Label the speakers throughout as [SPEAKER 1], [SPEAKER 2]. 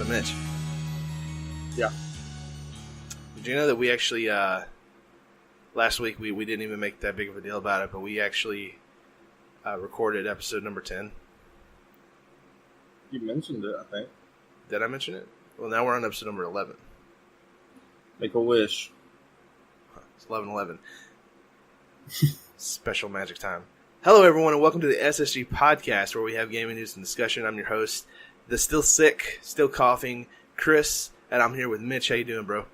[SPEAKER 1] Mitch.
[SPEAKER 2] Yeah.
[SPEAKER 1] Did you know that we actually, last week we didn't even make that big of a deal about it, but we actually recorded episode number 10?
[SPEAKER 2] You mentioned it, I think.
[SPEAKER 1] Did I mention it? Well, now we're on episode number 11.
[SPEAKER 2] Make a wish.
[SPEAKER 1] It's 11/11. Special magic time. Hello, everyone, and welcome to the SSG podcast, where we have gaming news and discussion. I'm your host, the still sick, still coughing Chris, and I'm here with Mitch. How you doing, bro?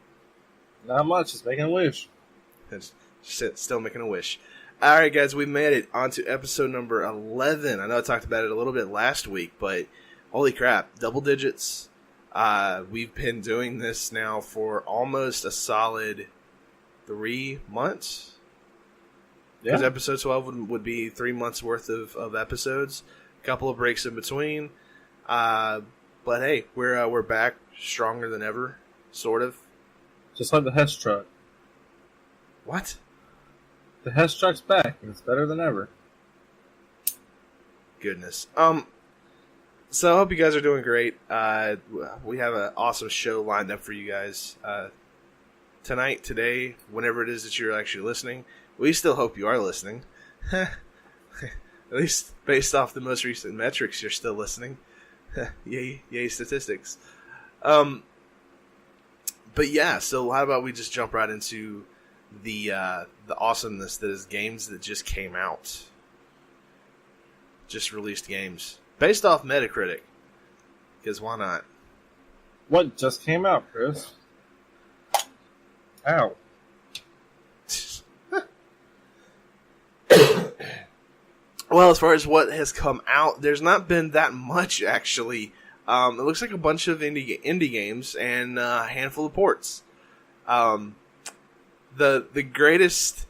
[SPEAKER 2] Not much. Just making a wish.
[SPEAKER 1] Still making a wish. All right, guys, we made it onto episode number 11. I know I talked about it a little bit last week, but holy crap, double digits. We've been doing this now for almost a solid 3 months.
[SPEAKER 2] Yeah.
[SPEAKER 1] Because episode 12 would be 3 months worth of episodes. A couple of breaks in between. But hey, we're back stronger than ever, sort of.
[SPEAKER 2] Just like the Hess truck.
[SPEAKER 1] What?
[SPEAKER 2] The Hess truck's back, and it's better than ever.
[SPEAKER 1] Goodness. So I hope you guys are doing great. We have an awesome show lined up for you guys tonight, today, whenever it is that you're actually listening. We still hope you are listening. At least based off the most recent metrics, you're still listening. Yay statistics. But yeah, so how about we just jump right into the awesomeness that is games that just came out. Just released games. Based off Metacritic. Because why not?
[SPEAKER 2] What just came out, Chris? Ow.
[SPEAKER 1] Well, as far as what has come out, there's not been that much, actually. It looks like a bunch of indie games and a handful of ports. The greatest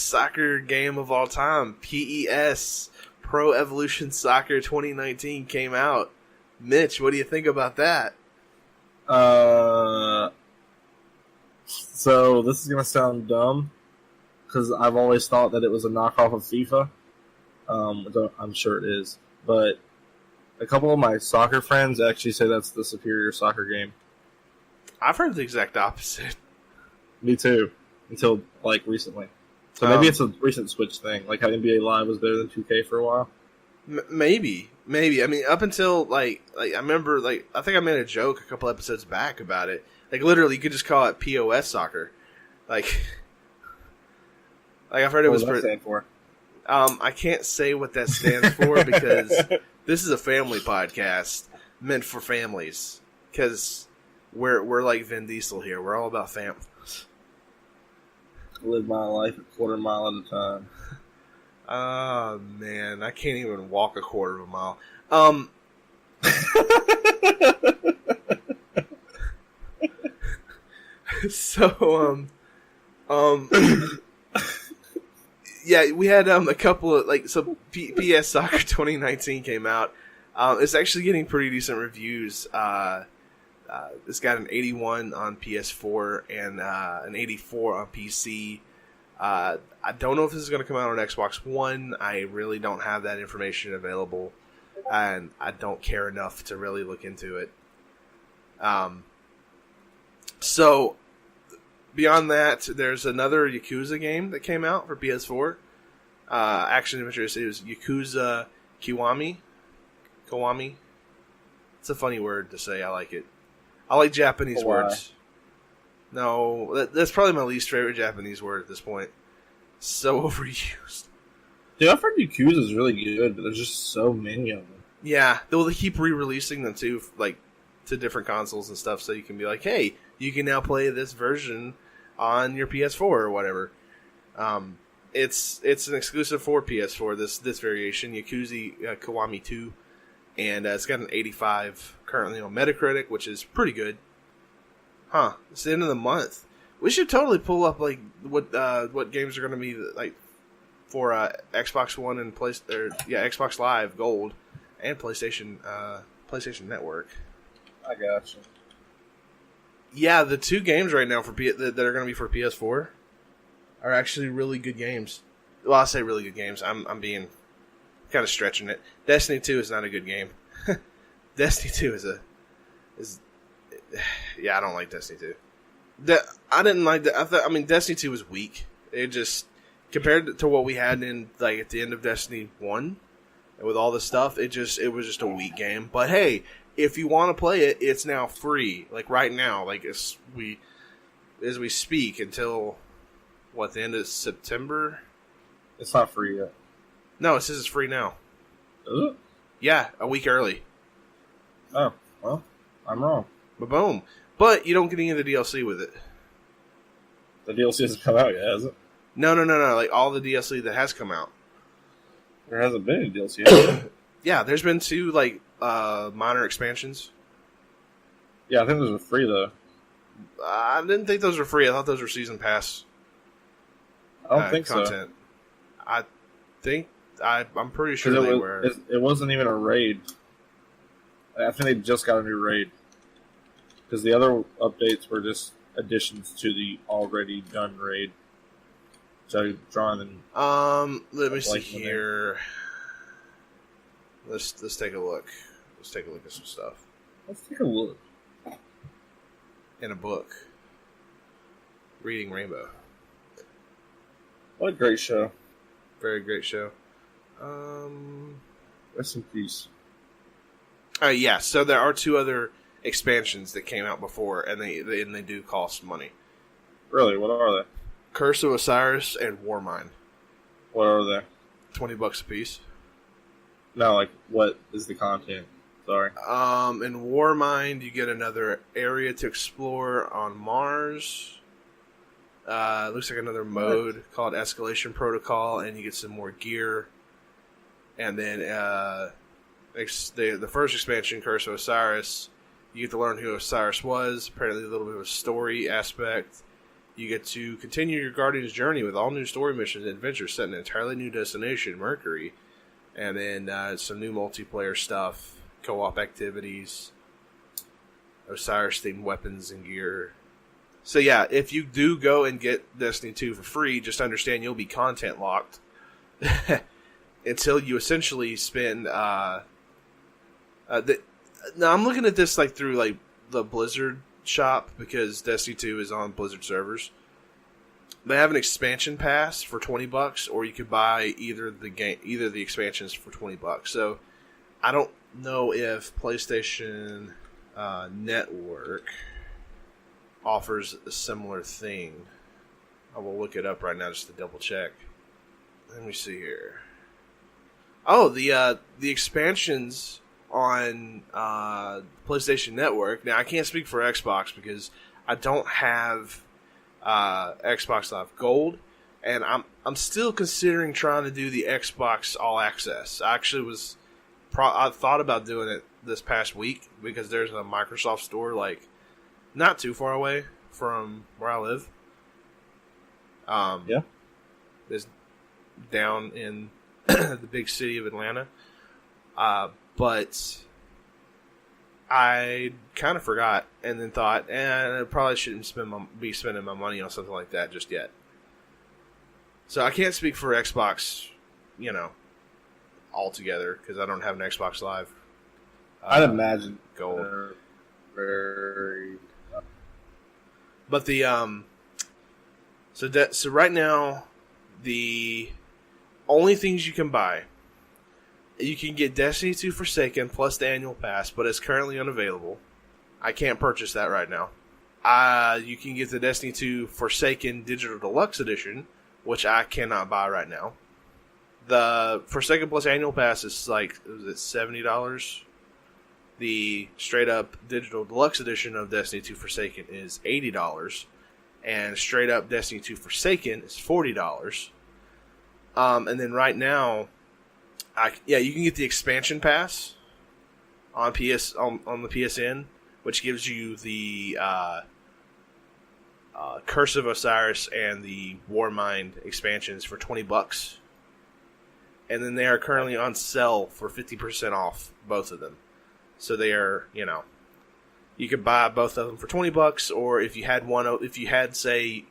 [SPEAKER 1] soccer game of all time, PES, Pro Evolution Soccer 2019, came out. Mitch, what do you think about that?
[SPEAKER 2] So this is gonna sound dumb, because I've always thought that it was a knockoff of FIFA. I'm sure it is, but a couple of my soccer friends actually say that's the superior soccer game.
[SPEAKER 1] I've heard the exact opposite.
[SPEAKER 2] Me too, until like recently. So maybe it's a recent Switch thing, like how NBA Live was better than 2K for a while.
[SPEAKER 1] Maybe. I mean, up until like I remember, like I think I made a joke a couple episodes back about it. Like literally, you could just call it POS soccer. Like I've heard it was.
[SPEAKER 2] What does that stand for?
[SPEAKER 1] I can't say what that stands for because this is a family podcast meant for families. Because we're like Vin Diesel here. We're all about family.
[SPEAKER 2] Live my life a quarter mile at a time.
[SPEAKER 1] Oh man, I can't even walk a quarter of a mile. Yeah, we had a couple of PS Soccer 2019 came out. It's actually getting pretty decent reviews. It's got an 81 on PS4 and an 84 on PC. I don't know if this is going to come out on Xbox One. I really don't have that information available, and I don't care enough to really look into it. So, beyond that, there's another Yakuza game that came out for PS4. Action adventure. It was Yakuza Kiwami. Kiwami. It's a funny word to say. I like it. I like Japanese words. No, that's probably my least favorite Japanese word at this point. So overused.
[SPEAKER 2] Dude, I've heard Yakuza is really good, but there's just so many of them.
[SPEAKER 1] Yeah, they keep re-releasing them too, like to different consoles and stuff, so you can be like, hey, you can now play this version on your PS4 or whatever. It's an exclusive for PS4. This variation, Yakuza Kiwami 2, and it's got an 85 currently on Metacritic, which is pretty good. Huh? It's the end of the month. We should totally pull up like what games are going to be like for Xbox One and Xbox Live Gold and PlayStation Network.
[SPEAKER 2] I gotcha.
[SPEAKER 1] Yeah, the two games right now that are going to be for PS4 are actually really good games. Well, I say really good games. I'm being kind of stretching it. Destiny 2 is not a good game. Destiny 2 is is yeah, I don't like Destiny 2. I didn't like that. I mean, Destiny 2 was weak. It just compared to what we had in like at the end of Destiny 1 and with all this stuff, it was just a weak game. But hey, if you want to play it, it's now free. Like right now, like as we speak until the end of September.
[SPEAKER 2] It's not free yet.
[SPEAKER 1] No, it says it's free now.
[SPEAKER 2] Is it?
[SPEAKER 1] Yeah, a week early.
[SPEAKER 2] Oh, well, I'm wrong.
[SPEAKER 1] But boom. But you don't get any of the DLC with it.
[SPEAKER 2] The DLC hasn't come out yet, has it?
[SPEAKER 1] No. Like all the DLC that has come out.
[SPEAKER 2] There hasn't been any DLC yet.
[SPEAKER 1] Yeah, there's been 2 like minor expansions.
[SPEAKER 2] Yeah, I think those are free though.
[SPEAKER 1] I didn't think those were free. I thought those were season pass.
[SPEAKER 2] I don't think
[SPEAKER 1] content. So. I think I'm pretty sure
[SPEAKER 2] they
[SPEAKER 1] were.
[SPEAKER 2] It wasn't even a raid. I think they just got a new raid because the other updates were just additions to the already done raid. So drawing and
[SPEAKER 1] let me see here. Let's take a look. Let's take a look at some stuff.
[SPEAKER 2] Let's take a look.
[SPEAKER 1] In a book. Reading Rainbow.
[SPEAKER 2] What a great show.
[SPEAKER 1] Very great show.
[SPEAKER 2] Rest in peace.
[SPEAKER 1] Yeah, so there are 2 other expansions that came out before, and they do cost money.
[SPEAKER 2] Really? What are they?
[SPEAKER 1] Curse of Osiris and Warmind.
[SPEAKER 2] What are they?
[SPEAKER 1] $20 a piece.
[SPEAKER 2] No, like, what is the content? Sorry.
[SPEAKER 1] In Warmind, you get another area to explore on Mars. Looks like another mode called Escalation Protocol, and you get some more gear. And then the first expansion, Curse of Osiris, you get to learn who Osiris was. Apparently, a little bit of a story aspect. You get to continue your Guardian's journey with all new story missions and adventures set in an entirely new destination, Mercury. And then some new multiplayer stuff, co-op activities, Osiris-themed weapons and gear. So yeah, if you do go and get Destiny 2 for free, just understand you'll be content locked until you essentially spend. Now I'm looking at this like through like the Blizzard shop because Destiny 2 is on Blizzard servers. They have an expansion pass for $20, or you could buy either the expansions for $20. So I don't know if PlayStation Network offers a similar thing. I will look it up right now just to double check. Let me see here. Oh, the expansions on PlayStation Network. Now I can't speak for Xbox because I don't have Xbox Live Gold, and I'm still considering trying to do the Xbox All Access. I actually I thought about doing it this past week because there's a Microsoft store like not too far away from where I live.
[SPEAKER 2] Yeah,
[SPEAKER 1] it's down in the big city of Atlanta, but I kind of forgot and then thought, I probably shouldn't be spending my money on something like that just yet. So I can't speak for Xbox, altogether because I don't have an Xbox Live.
[SPEAKER 2] I'd imagine
[SPEAKER 1] Gold.
[SPEAKER 2] Very.
[SPEAKER 1] But so right now, the only things you can buy. You can get Destiny 2 Forsaken plus the annual pass, but it's currently unavailable. I can't purchase that right now. You can get the Destiny 2 Forsaken Digital Deluxe Edition, which I cannot buy right now. The Forsaken plus annual pass is like, is it $70? The straight up Digital Deluxe Edition of Destiny 2 Forsaken is $80. And straight up Destiny 2 Forsaken is $40. And then right now, you can get the expansion pass on the PSN, which gives you the Curse of Osiris and the Warmind expansions for $20, and then they are currently on sale for 50% off both of them. So they are, you could buy both of them for $20, or if you had say,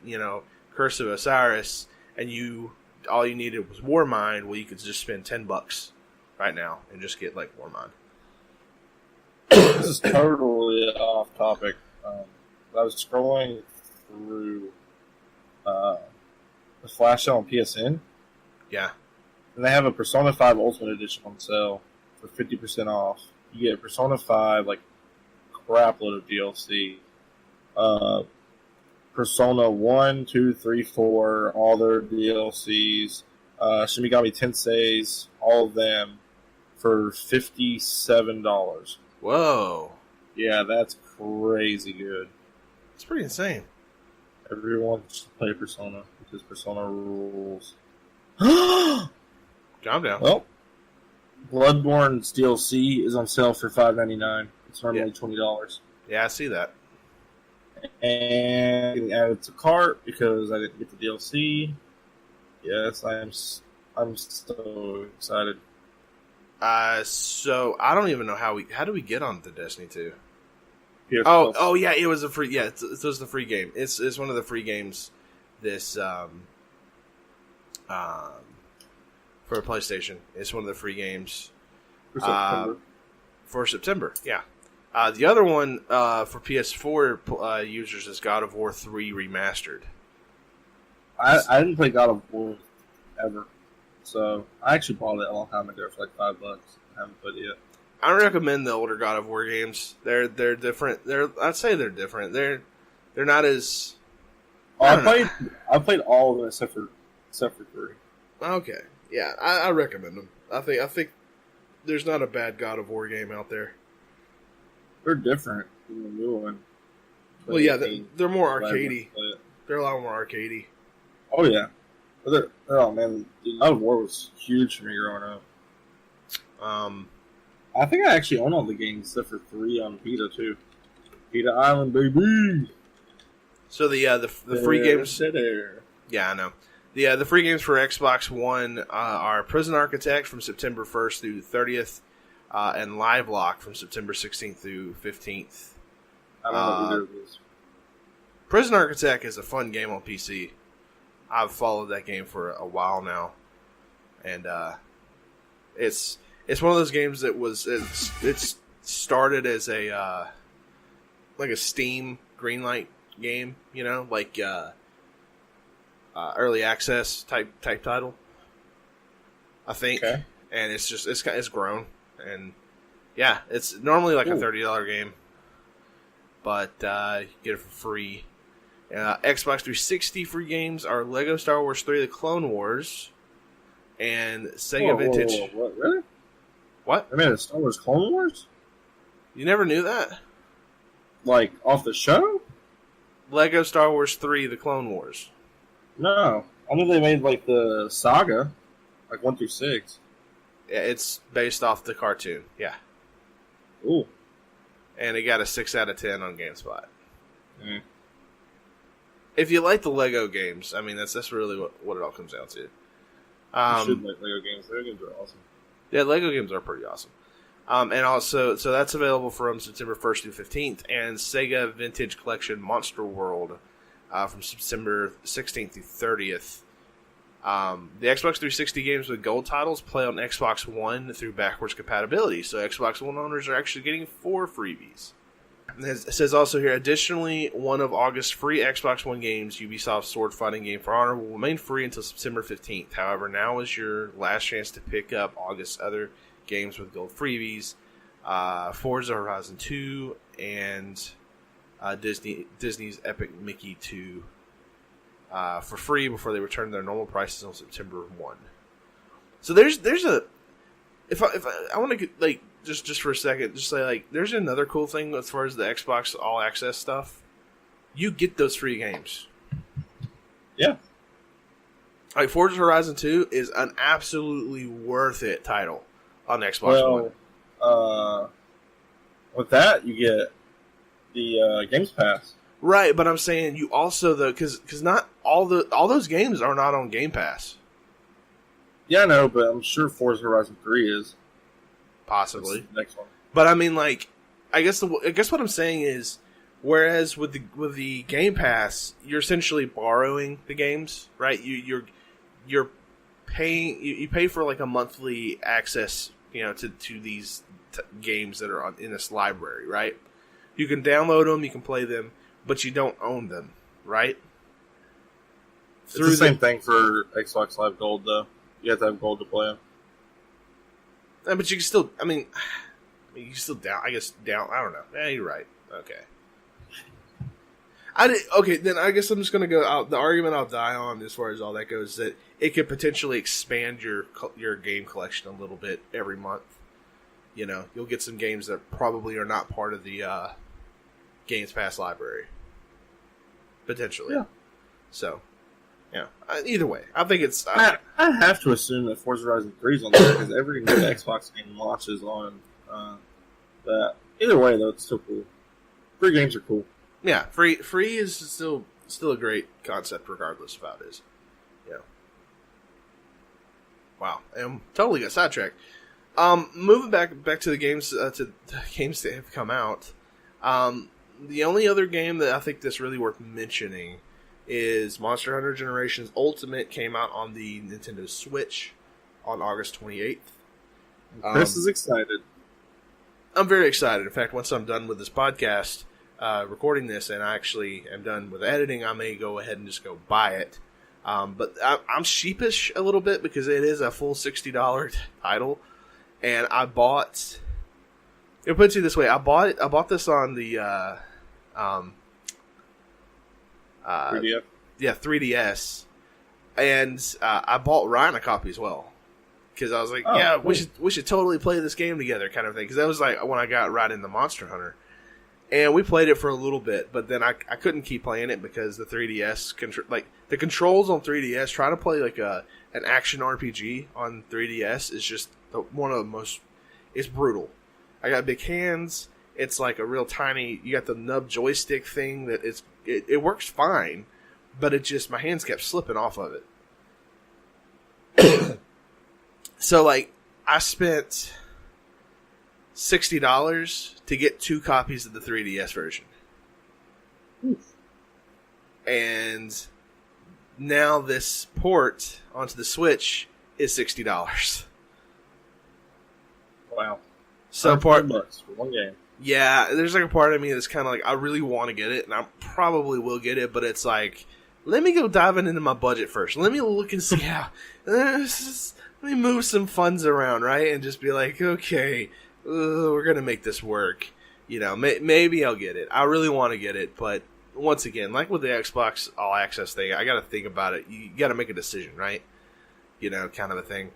[SPEAKER 1] Curse of Osiris and all you needed was Warmind, well, you could just spend $10 right now and just get like Warmind.
[SPEAKER 2] This is totally off topic. I was scrolling through the flash sale on PSN.
[SPEAKER 1] Yeah.
[SPEAKER 2] And they have a Persona 5 Ultimate Edition on sale for 50% off. You get Persona 5, like, crap load of DLC. Persona 1, 2, 3, 4, all their DLCs. Shimigami Tensei's, all of them, for $57.
[SPEAKER 1] Whoa.
[SPEAKER 2] Yeah, that's crazy good.
[SPEAKER 1] It's pretty insane.
[SPEAKER 2] Everyone should play Persona, because Persona rules.
[SPEAKER 1] Calm down.
[SPEAKER 2] Well, Bloodborne's DLC is on sale for $5.99. It's normally $20.
[SPEAKER 1] Yeah, I see that.
[SPEAKER 2] And added to cart because I didn't get the DLC. Yes, I'm so excited.
[SPEAKER 1] So I don't even know how do we get on to Destiny 2?
[SPEAKER 2] PS
[SPEAKER 1] Oh yeah, it was a free. Yeah, it was the free game. It's one of the free games. This for PlayStation, it's one of the free games for September. Yeah. The other one for PS4 users is God of War 3 Remastered.
[SPEAKER 2] I didn't play God of War ever, so I actually bought it a long time ago for like $5. I haven't played it yet.
[SPEAKER 1] I don't recommend the older God of War games. They're different. I'd say they're different. They're not as.
[SPEAKER 2] I played all of them except for 3.
[SPEAKER 1] Okay, yeah, I recommend them. I think there's not a bad God of War game out there.
[SPEAKER 2] They're different than the new one.
[SPEAKER 1] Well, yeah, they're more arcadey. They're a lot more arcadey.
[SPEAKER 2] Oh yeah, oh man, God of War was huge for me growing up. I think I actually own all the games except for 3 on Vita too. Vita Island, baby.
[SPEAKER 1] So the free games. Yeah, I know. The free games for Xbox One are Prison Architect from September 1st through 30th, and Livelock from September 16th through 15th.
[SPEAKER 2] I don't know either of these.
[SPEAKER 1] Prison Architect is a fun game on PC. I've followed that game for a while now, and it's one of those games that it's started as a like a Steam greenlight game, like early access type title, I think. Okay. And it's grown, and yeah, it's normally like a $30 game, but you get it for free. Xbox 360 free games are Lego Star Wars 3: The Clone Wars and Sega Vintage.
[SPEAKER 2] What? Really?
[SPEAKER 1] What?
[SPEAKER 2] I mean, it's Star Wars Clone Wars?
[SPEAKER 1] You never knew that?
[SPEAKER 2] Like, off the show?
[SPEAKER 1] Lego Star Wars 3: The Clone Wars.
[SPEAKER 2] No. I knew they made, like, the saga. Like, 1 through 6.
[SPEAKER 1] Yeah, it's based off the cartoon. Yeah.
[SPEAKER 2] Ooh.
[SPEAKER 1] And it got a 6 out of 10 on GameSpot.
[SPEAKER 2] Mm.
[SPEAKER 1] If you like the Lego games, I mean, that's really what it all comes down to.
[SPEAKER 2] You should like Lego games. Lego games are awesome. Yeah,
[SPEAKER 1] Lego games are pretty awesome. And also, so that's available from September 1st through 15th. And Sega Vintage Collection Monster World from September 16th through 30th. The Xbox 360 games with gold titles play on Xbox One through backwards compatibility. So Xbox One owners are actually getting 4 freebies. It says also here, additionally, one of August's free Xbox One games, Ubisoft's sword fighting game For Honor, will remain free until September 15th. However, now is your last chance to pick up August's other games with gold freebies, Forza Horizon 2 and Disney's Epic Mickey 2 for free before they return to their normal prices on September 1. So there's a if I want to like just for a second just say like there's another cool thing as far as the Xbox All Access stuff. You get those free games.
[SPEAKER 2] Yeah.
[SPEAKER 1] Like Forza Horizon 2 is an absolutely worth it title on Xbox One.
[SPEAKER 2] With that you get the Games Pass.
[SPEAKER 1] Right, but I'm saying you also because not all those games are not on Game Pass.
[SPEAKER 2] Yeah, I know, but I'm sure Forza Horizon 3 is.
[SPEAKER 1] Possibly.
[SPEAKER 2] That's the next one.
[SPEAKER 1] But I mean, like, I guess what I'm saying is, whereas with the Game Pass, you're essentially borrowing the games, right? You're paying you pay for like a monthly access, to games that are in this library, right? You can download them, you can play them, but you don't own them, right?
[SPEAKER 2] It's the same thing for Xbox Live Gold, though. You have to have gold to play them.
[SPEAKER 1] But you can still, you can still I don't know. Yeah, you're right. Okay. Okay, then I guess I'm just going to go out. The argument I'll die on as far as all that goes is that it could potentially expand your game collection a little bit every month. You know, you'll get some games that probably are not part of the Games Pass library. Potentially.
[SPEAKER 2] Yeah.
[SPEAKER 1] So, yeah. Either way, I think it's...
[SPEAKER 2] I have to assume that Forza Horizon 3 is on there because every new Xbox game launches on that. Either way, though, it's still cool. Free games are cool.
[SPEAKER 1] Yeah, free is still a great concept, regardless of how it is. Yeah. Wow, I totally got sidetracked. Moving back to the games to the games that have come out. The only other game that I think that's really worth mentioning is Monster Hunter Generations Ultimate. Came out on the Nintendo Switch on August 28th.
[SPEAKER 2] Chris is excited.
[SPEAKER 1] I'm very excited. In fact, once I'm done with this podcast, recording this, and I actually am done with editing, I may go ahead and just go buy it. But I'm sheepish a little bit because it is a full $60 title, and I bought. I'll put it to you this way: I bought this on the
[SPEAKER 2] 3DS?
[SPEAKER 1] Yeah, 3DS, and I bought Ryan a copy as well because I was like,
[SPEAKER 2] cool.
[SPEAKER 1] we should totally play this game together, kind of thing. Because that was like when I got right into Monster Hunter. And we played it for a little bit, but then I couldn't keep playing it because the 3DS the controls on 3DS. Trying to play like an action RPG on 3DS is just one of the most. It's brutal. I got big hands. It's like a real tiny. You got the nub joystick thing that it works fine, but it just my hands kept slipping off of it. So like I spent $60 to get 2 copies of the 3DS version.
[SPEAKER 2] Oof.
[SPEAKER 1] And now this port onto the Switch is $60.
[SPEAKER 2] Wow.
[SPEAKER 1] So
[SPEAKER 2] $100 for one game.
[SPEAKER 1] Yeah, there's like a part of me that's kind of like, I really want to get it, and I probably will get it, but it's like, let me go diving into my budget first. Let me look and see how. Let me move some funds around, right? And just be like, okay, we're going to make this work. You know, maybe I'll get it. I really want to get it, but once again, like with the Xbox All Access thing, I got to think about it. You got to make a decision, right? You know, kind of a thing.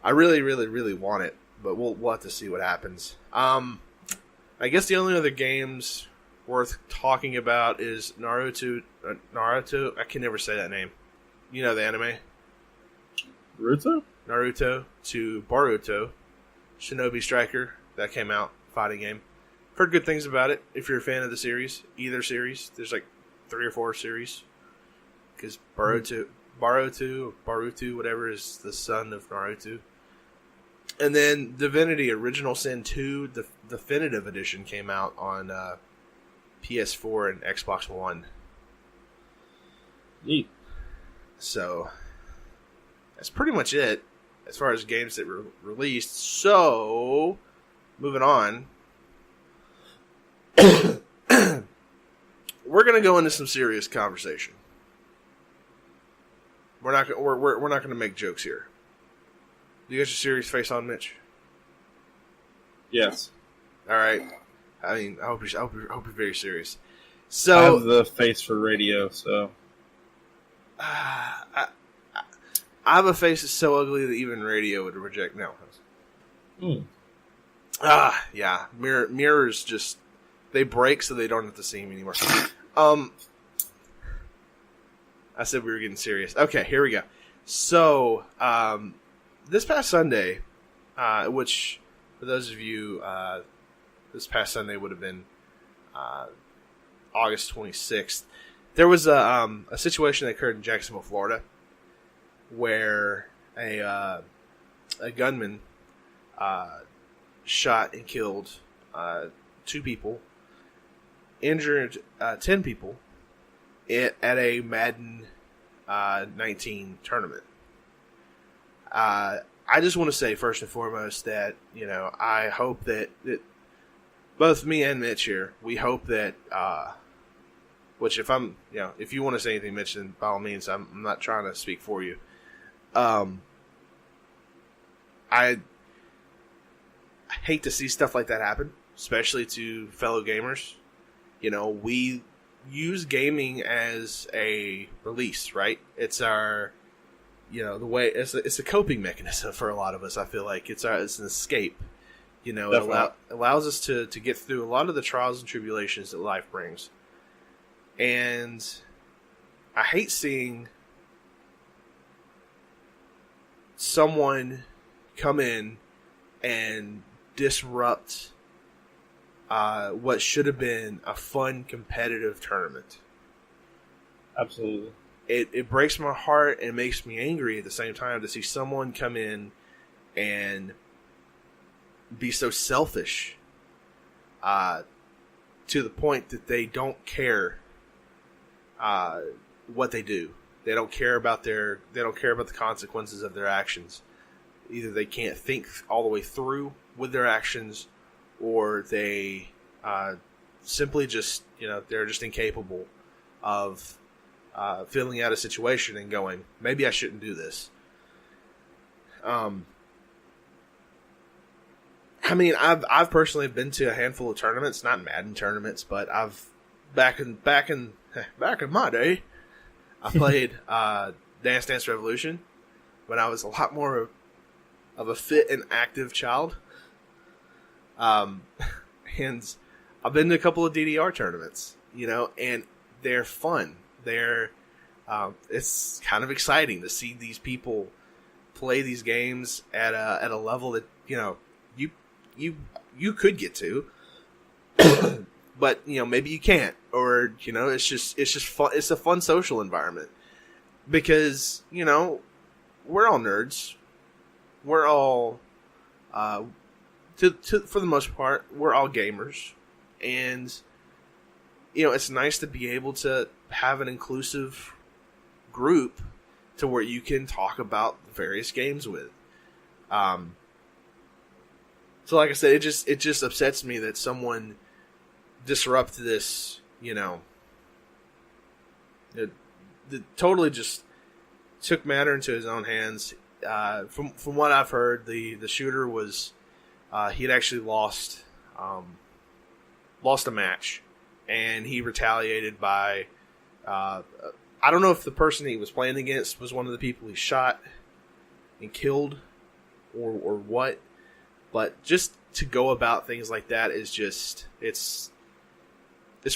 [SPEAKER 1] I really, really, really want it, but we'll have to see what happens. I guess the only other games worth talking about is Naruto. I can never say that name. You know the anime? Naruto to Boruto. Shinobi Striker. That came out. Fighting game. Heard good things about it. If you're a fan of the series. Either series. There's like 3 or 4 series. Because Boruto, whatever, is the son of Naruto. And then Divinity Original Sin 2, the Definitive Edition, came out on PS4 and Xbox One.
[SPEAKER 2] Neat.
[SPEAKER 1] So, that's pretty much it as far as games that were released. So, moving on. We're going to go into some serious conversation. We're not going to make jokes here. You got your serious face on, Mitch?
[SPEAKER 2] Yes.
[SPEAKER 1] All right. I mean, I hope you're very serious. So
[SPEAKER 2] I have the face for radio, so
[SPEAKER 1] I have a face that's so ugly that even radio would reject. No. Yeah. Mirrors just they break so they don't have to see me anymore. I said we were getting serious. Okay, here we go. So, this past Sunday, which for those of you, this past Sunday would have been August 26th, there was a situation that occurred in Jacksonville, Florida, where a gunman shot and killed 2 people, injured 10 people at a Madden 19 tournament. I I just want to say first and foremost that, I hope that both me and Mitch here, we hope that, which if if you want to say anything, Mitch, then by all means, I'm not trying to speak for you. I hate to see stuff like that happen, especially to fellow gamers. We use gaming as a release, right? It's our, the way it's a coping mechanism for a lot of us. I feel like it's an escape. It allows us to get through a lot of the trials and tribulations that life brings. And I hate seeing someone come in and disrupt what should have been a fun competitive tournament.
[SPEAKER 2] Absolutely.
[SPEAKER 1] It breaks my heart and makes me angry at the same time to see someone come in and be so selfish to the point that they don't care what they do. They don't care about the consequences of their actions. Either they can't think all the way through with their actions, or they simply just, they're just incapable of filling out a situation and going, maybe I shouldn't do this. I've personally been to a handful of tournaments, not Madden tournaments, but I've back in my day, I played Dance Dance Revolution when I was a lot more of a fit and active child. And I've been to a couple of DDR tournaments, and they're fun. It's kind of exciting to see these people play these games at a level that you could get to, but maybe you can't, or it's just fun. It's a fun social environment because we're all nerds. We're all for the most part, we're all gamers, and it's nice to be able to have an inclusive group to where you can talk about various games with. So like I said, it just upsets me that someone disrupt this, it totally just took matter into his own hands. From what I've heard, the shooter was he had actually lost a match, and he retaliated by I don't know if the person he was playing against was one of the people he shot and killed or what, but just to go about things like that is just it's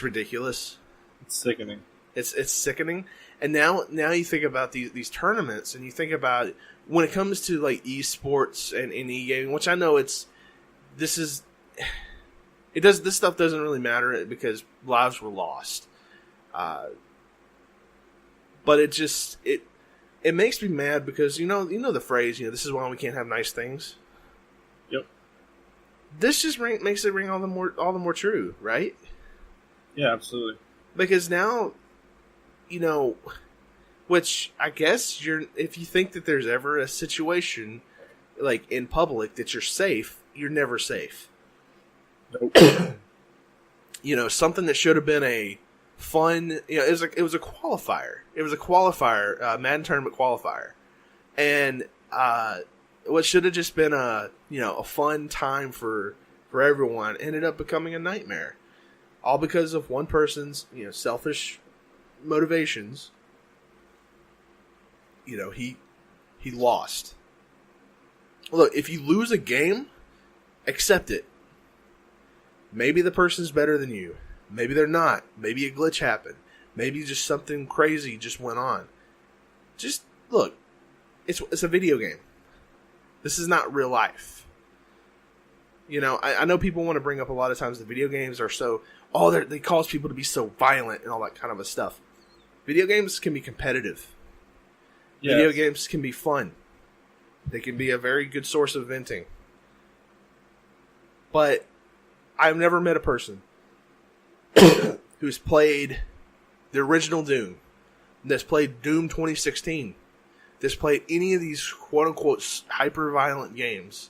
[SPEAKER 1] ridiculous.
[SPEAKER 2] It's sickening.
[SPEAKER 1] It's sickening. And now you think about these tournaments, and you think about when it comes to like esports and e-gaming, which I know this stuff doesn't really matter because lives were lost. But it makes me mad because you know the phrase, this is why we can't have nice things.
[SPEAKER 2] Yep.
[SPEAKER 1] This just makes it ring all the more true, right?
[SPEAKER 2] Yeah, absolutely.
[SPEAKER 1] Because now, which I guess if you think that there's ever a situation like in public that you're safe, you're never safe.
[SPEAKER 2] Nope.
[SPEAKER 1] Something that should have been a fun, it was a qualifier. It was a qualifier, Madden tournament qualifier, and what should have just been a fun time for everyone ended up becoming a nightmare, all because of one person's selfish motivations. He lost. Look, if you lose a game, accept it. Maybe the person's better than you. Maybe they're not. Maybe a glitch happened. Maybe just something crazy just went on. Just look, it's a video game. This is not real life. I know people want to bring up a lot of times the video games are so, they cause people to be so violent and all that kind of a stuff. Video games can be competitive. Yes. Video games can be fun. They can be a very good source of venting. But I've never met a person who's played the original Doom, that's played Doom 2016, that's played any of these quote-unquote hyper-violent games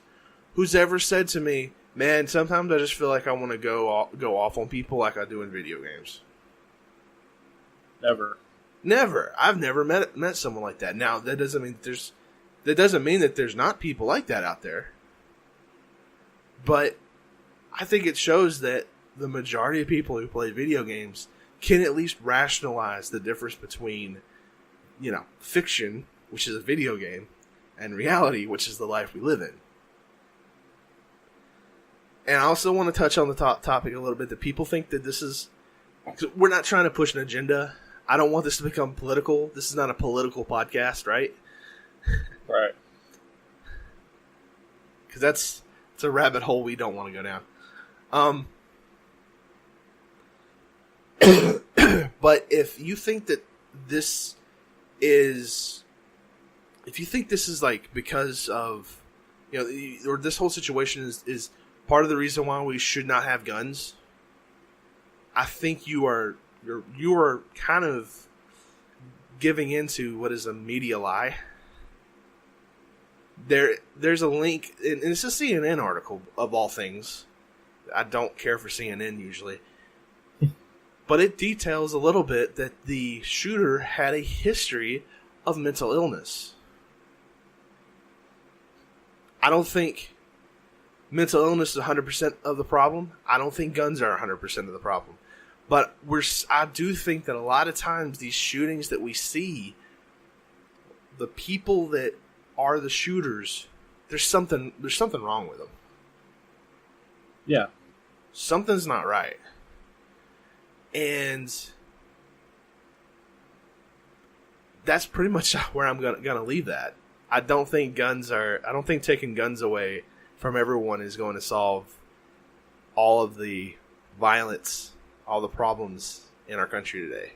[SPEAKER 1] who's ever said to me, man, sometimes I just feel like I want to go off on people like I do in video games. Never. I've never met someone like that. Now, that doesn't mean that there's not people like that out there. But I think it shows that the majority of people who play video games can at least rationalize the difference between, fiction, which is a video game, and reality, which is the life we live in. And I also want to touch on the topic a little bit, that people think that this is... We're not trying to push an agenda. I don't want this to become political. This is not a political podcast, right?
[SPEAKER 2] Right.
[SPEAKER 1] Because it's a rabbit hole we don't want to go down. But if you think that this is... If you think this is like because of... or this whole situation is part of the reason why we should not have guns, I think you are kind of giving into what is a media lie. There's a link, and it's a CNN article of all things. I don't care for CNN usually, but it details a little bit that the shooter had a history of mental illness. I don't think mental illness is 100% of the problem. I don't think guns are 100% of the problem. But I do think that a lot of times these shootings that we see, the people that are the shooters, there's something wrong with them.
[SPEAKER 2] Yeah.
[SPEAKER 1] Something's not right. And that's pretty much where I'm gonna leave that. I don't think taking guns away from everyone is going to solve all of the violence, all the problems in our country today.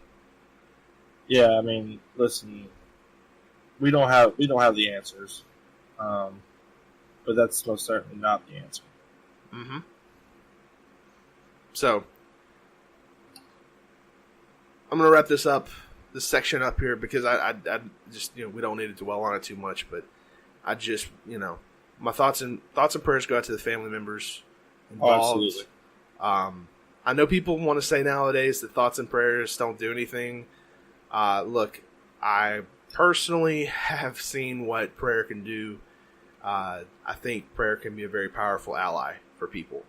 [SPEAKER 2] Yeah, I mean, listen, we don't have the answers, but that's most certainly not the answer.
[SPEAKER 1] Mm-hmm. So, I'm gonna wrap this section up here, because I just we don't need to dwell on it too much, but I just my thoughts and prayers go out to the family members involved.
[SPEAKER 2] Oh, absolutely.
[SPEAKER 1] I know people want to say nowadays that thoughts and prayers don't do anything. Look, I personally have seen what prayer can do. I think prayer can be a very powerful ally for people.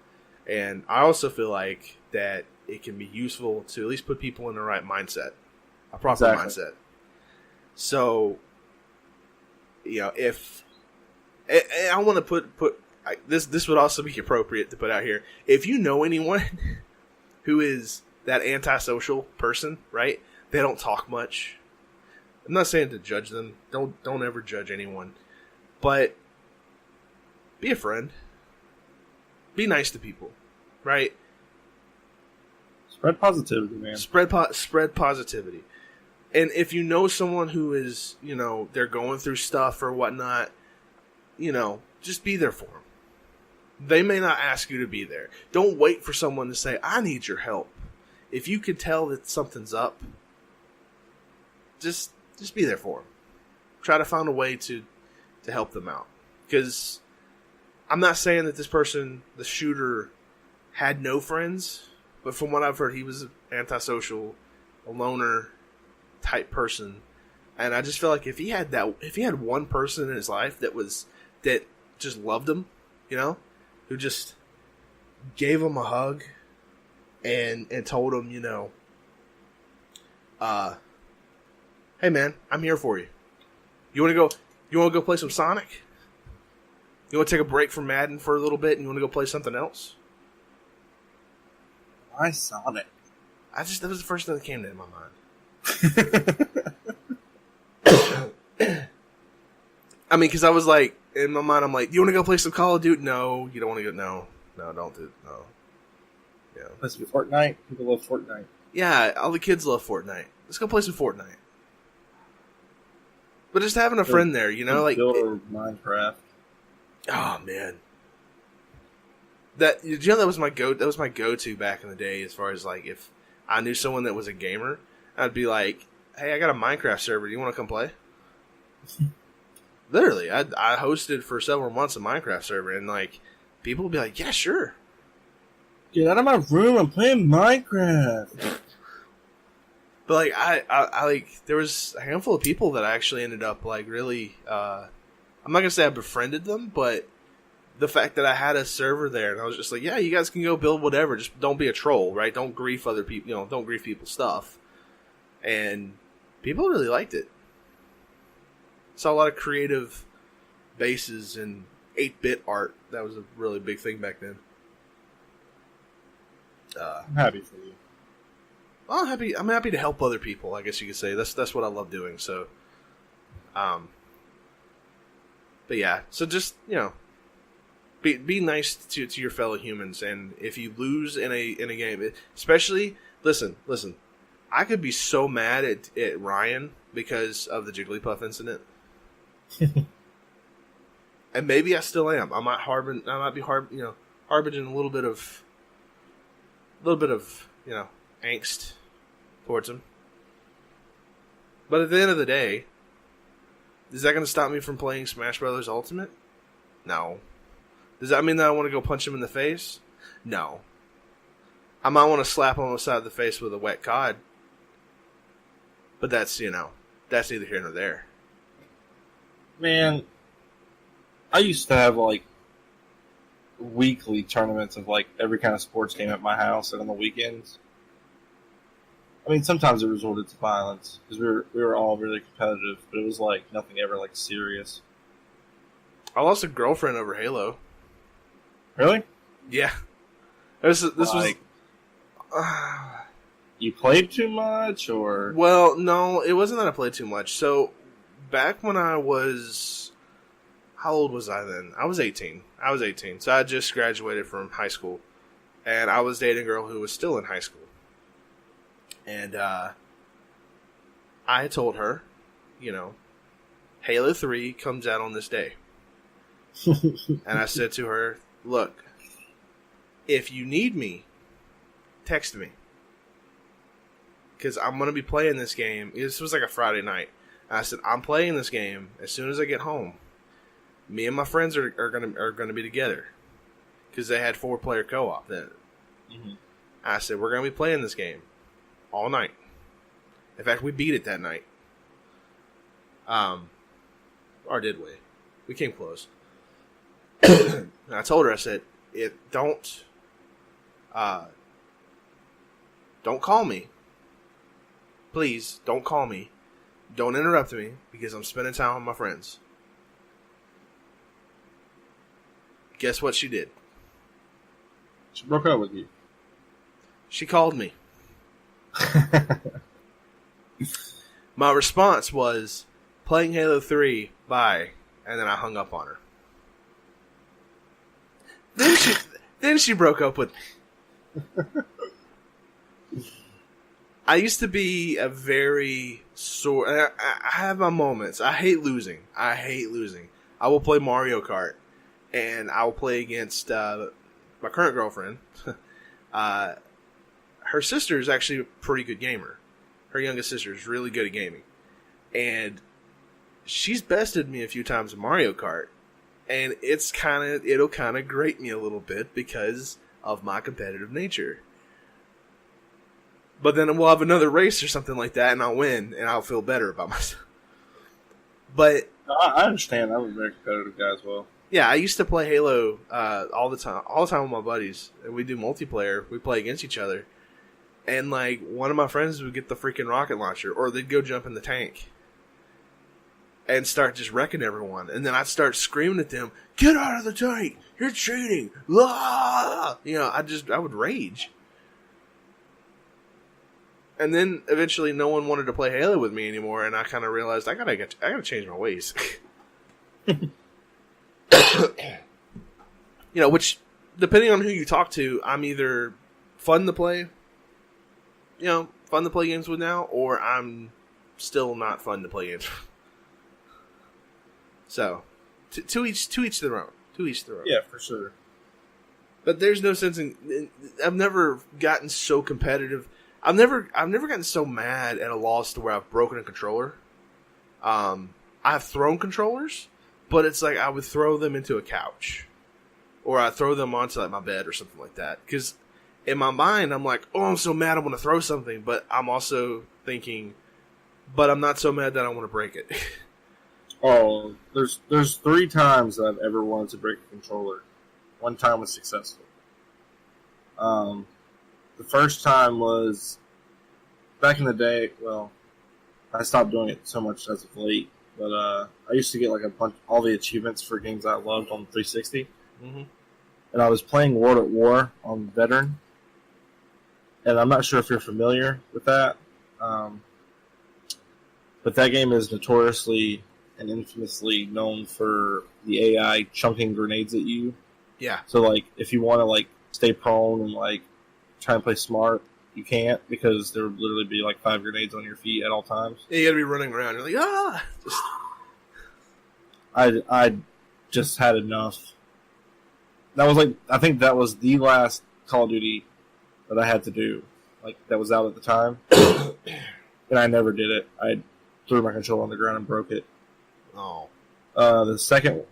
[SPEAKER 1] And I also feel like that it can be useful to at least put people in the right mindset, a proper mindset. So, if... I want to put this would also be appropriate to put out here. If you know anyone who is that antisocial person, right? They don't talk much. I'm not saying to judge them. Don't ever judge anyone. But be a friend. Be nice to people, right?
[SPEAKER 2] Spread positivity, man.
[SPEAKER 1] Spread positivity. And if you know someone who is, they're going through stuff or whatnot, just be there for them. They may not ask you to be there. Don't wait for someone to say, I need your help. If you can tell that something's up, just be there for them. Try to find a way to help them out. Because I'm not saying that this person, the shooter, had no friends, but from what I've heard, he was an antisocial, a loner type person. And I just feel like if he had one person in his life that just loved him, who just gave him a hug and told him, hey man, I'm here for you. You want to go play some Sonic? You want to take a break from Madden for a little bit and you want to go play something else?
[SPEAKER 2] Why Sonic?
[SPEAKER 1] That was the first thing that came to my mind. I mean, because I was like, in my mind, I'm like, you want to go play some Call of Duty? No, you don't want to go. No, don't do it. No. Yeah.
[SPEAKER 2] Let's do Fortnite. People love Fortnite.
[SPEAKER 1] Yeah, all the kids love Fortnite. Let's go play some Fortnite. But just having a friend there, like
[SPEAKER 2] Minecraft.
[SPEAKER 1] Oh man, that was my go-to back in the day. As far as like, if I knew someone that was a gamer, I'd be like, hey, I got a Minecraft server. Do you want to come play? Literally, I hosted for several months a Minecraft server, and like people would be like, "Yeah, sure."
[SPEAKER 2] Get out of my room! I'm playing Minecraft.
[SPEAKER 1] But like I like there was a handful of people that I actually ended up like really. I'm not gonna say I befriended them, but the fact that I had a server there, and I was just like, "Yeah, you guys can go build whatever. Just don't be a troll, right? Don't grief other people. Don't grief people's stuff." And people really liked it. Saw a lot of creative bases and 8-bit art. That was a really big thing back then.
[SPEAKER 2] I'm happy for you.
[SPEAKER 1] Well, I'm happy to help other people. I guess you could say that's what I love doing. So, but yeah. So just be nice to your fellow humans. And if you lose in a game, especially listen. I could be so mad at Ryan because of the Jigglypuff incident. And maybe I still am. I might be harbinging a little bit of angst towards him. But at the end of the day, is that going to stop me from playing Smash Brothers Ultimate? No. Does that mean that I want to go punch him in the face? No. I might want to slap him on the side of the face with a wet cod. But that's neither here nor there.
[SPEAKER 2] Man, I used to have like weekly tournaments of like every kind of sports game at my house, and on the weekends. I mean, sometimes it resorted to violence because we were all really competitive, but it was like nothing ever like serious.
[SPEAKER 1] I lost a girlfriend over Halo.
[SPEAKER 2] Really?
[SPEAKER 1] Yeah. This
[SPEAKER 2] like,
[SPEAKER 1] was.
[SPEAKER 2] You played too much, or?
[SPEAKER 1] Well, no, it wasn't that I played too much. So, back when I was... How old was I then? I was 18. So I just graduated from high school. And I was dating a girl who was still in high school. And I told her, Halo 3 comes out on this day. And I said to her, look, if you need me, text me. Because I'm going to be playing this game. This was like a Friday night. And I said, I'm playing this game as soon as I get home. Me and my friends are gonna be together. Because they had 4-player co-op then. Mm-hmm. I said, we're going to be playing this game all night. In fact, we beat it that night. Or did we? We came close. And I told her, I said, don't call me. Please, don't call me. Don't interrupt me, because I'm spending time with my friends. Guess what she did?
[SPEAKER 2] She broke up with you.
[SPEAKER 1] She called me. My response was, playing Halo 3, bye. And then I hung up on her. Then she broke up with me. I used to be a very sore... I have my moments. I hate losing. I will play Mario Kart, and I will play against my current girlfriend. Her sister is actually a pretty good gamer. Her youngest sister is really good at gaming. And she's bested me a few times in Mario Kart. And it'll kind of grate me a little bit because of my competitive nature. But then we'll have another race or something like that, and I'll win, and I'll feel better about myself. But
[SPEAKER 2] I understand. I'm a very competitive guy as well.
[SPEAKER 1] Yeah, I used to play Halo all the time with my buddies, and we do multiplayer. We play against each other, and like one of my friends would get the freaking rocket launcher, or they'd go jump in the tank and start just wrecking everyone. And then I'd start screaming at them, "Get out of the tank! You're cheating!" Ah! I would rage. And then eventually, no one wanted to play Halo with me anymore, and I kind of realized I gotta change my ways. Which, depending on who you talk to, I'm either fun to play games with now, or I'm still not fun to play games with. So, to each their own. To each their own.
[SPEAKER 2] Yeah, for sure.
[SPEAKER 1] But there's no sense in... I've never gotten so competitive... I've never gotten so mad at a loss to where I've broken a controller. I've thrown controllers, but it's like I would throw them into a couch. Or I'd throw them onto like my bed or something like that. Because in my mind, I'm like, oh, I'm so mad I want to throw something. But I'm also thinking, but I'm not so mad that I want to break it.
[SPEAKER 2] Oh, there's 3 times that I've ever wanted to break a controller. One time was successful. The first time was back in the day. Well, I stopped doing it so much as of late, but I used to get like all the achievements for games I loved on 360.
[SPEAKER 1] Mm-hmm.
[SPEAKER 2] And I was playing World at War on Veteran, and I'm not sure if you're familiar with that, but that game is notoriously and infamously known for the AI chunking grenades at you.
[SPEAKER 1] Yeah.
[SPEAKER 2] So, like, if you want to, like, stay prone and, like, try and play smart, you can't because there would literally be, like, 5 grenades on your feet at all times.
[SPEAKER 1] Yeah, you gotta be running around. You're like, ah!
[SPEAKER 2] I just had enough. That was, like, I think that was the last Call of Duty that I had to do, like, that was out at the time. And I never did it. I threw my controller on the ground and broke it.
[SPEAKER 1] Oh.
[SPEAKER 2] The second,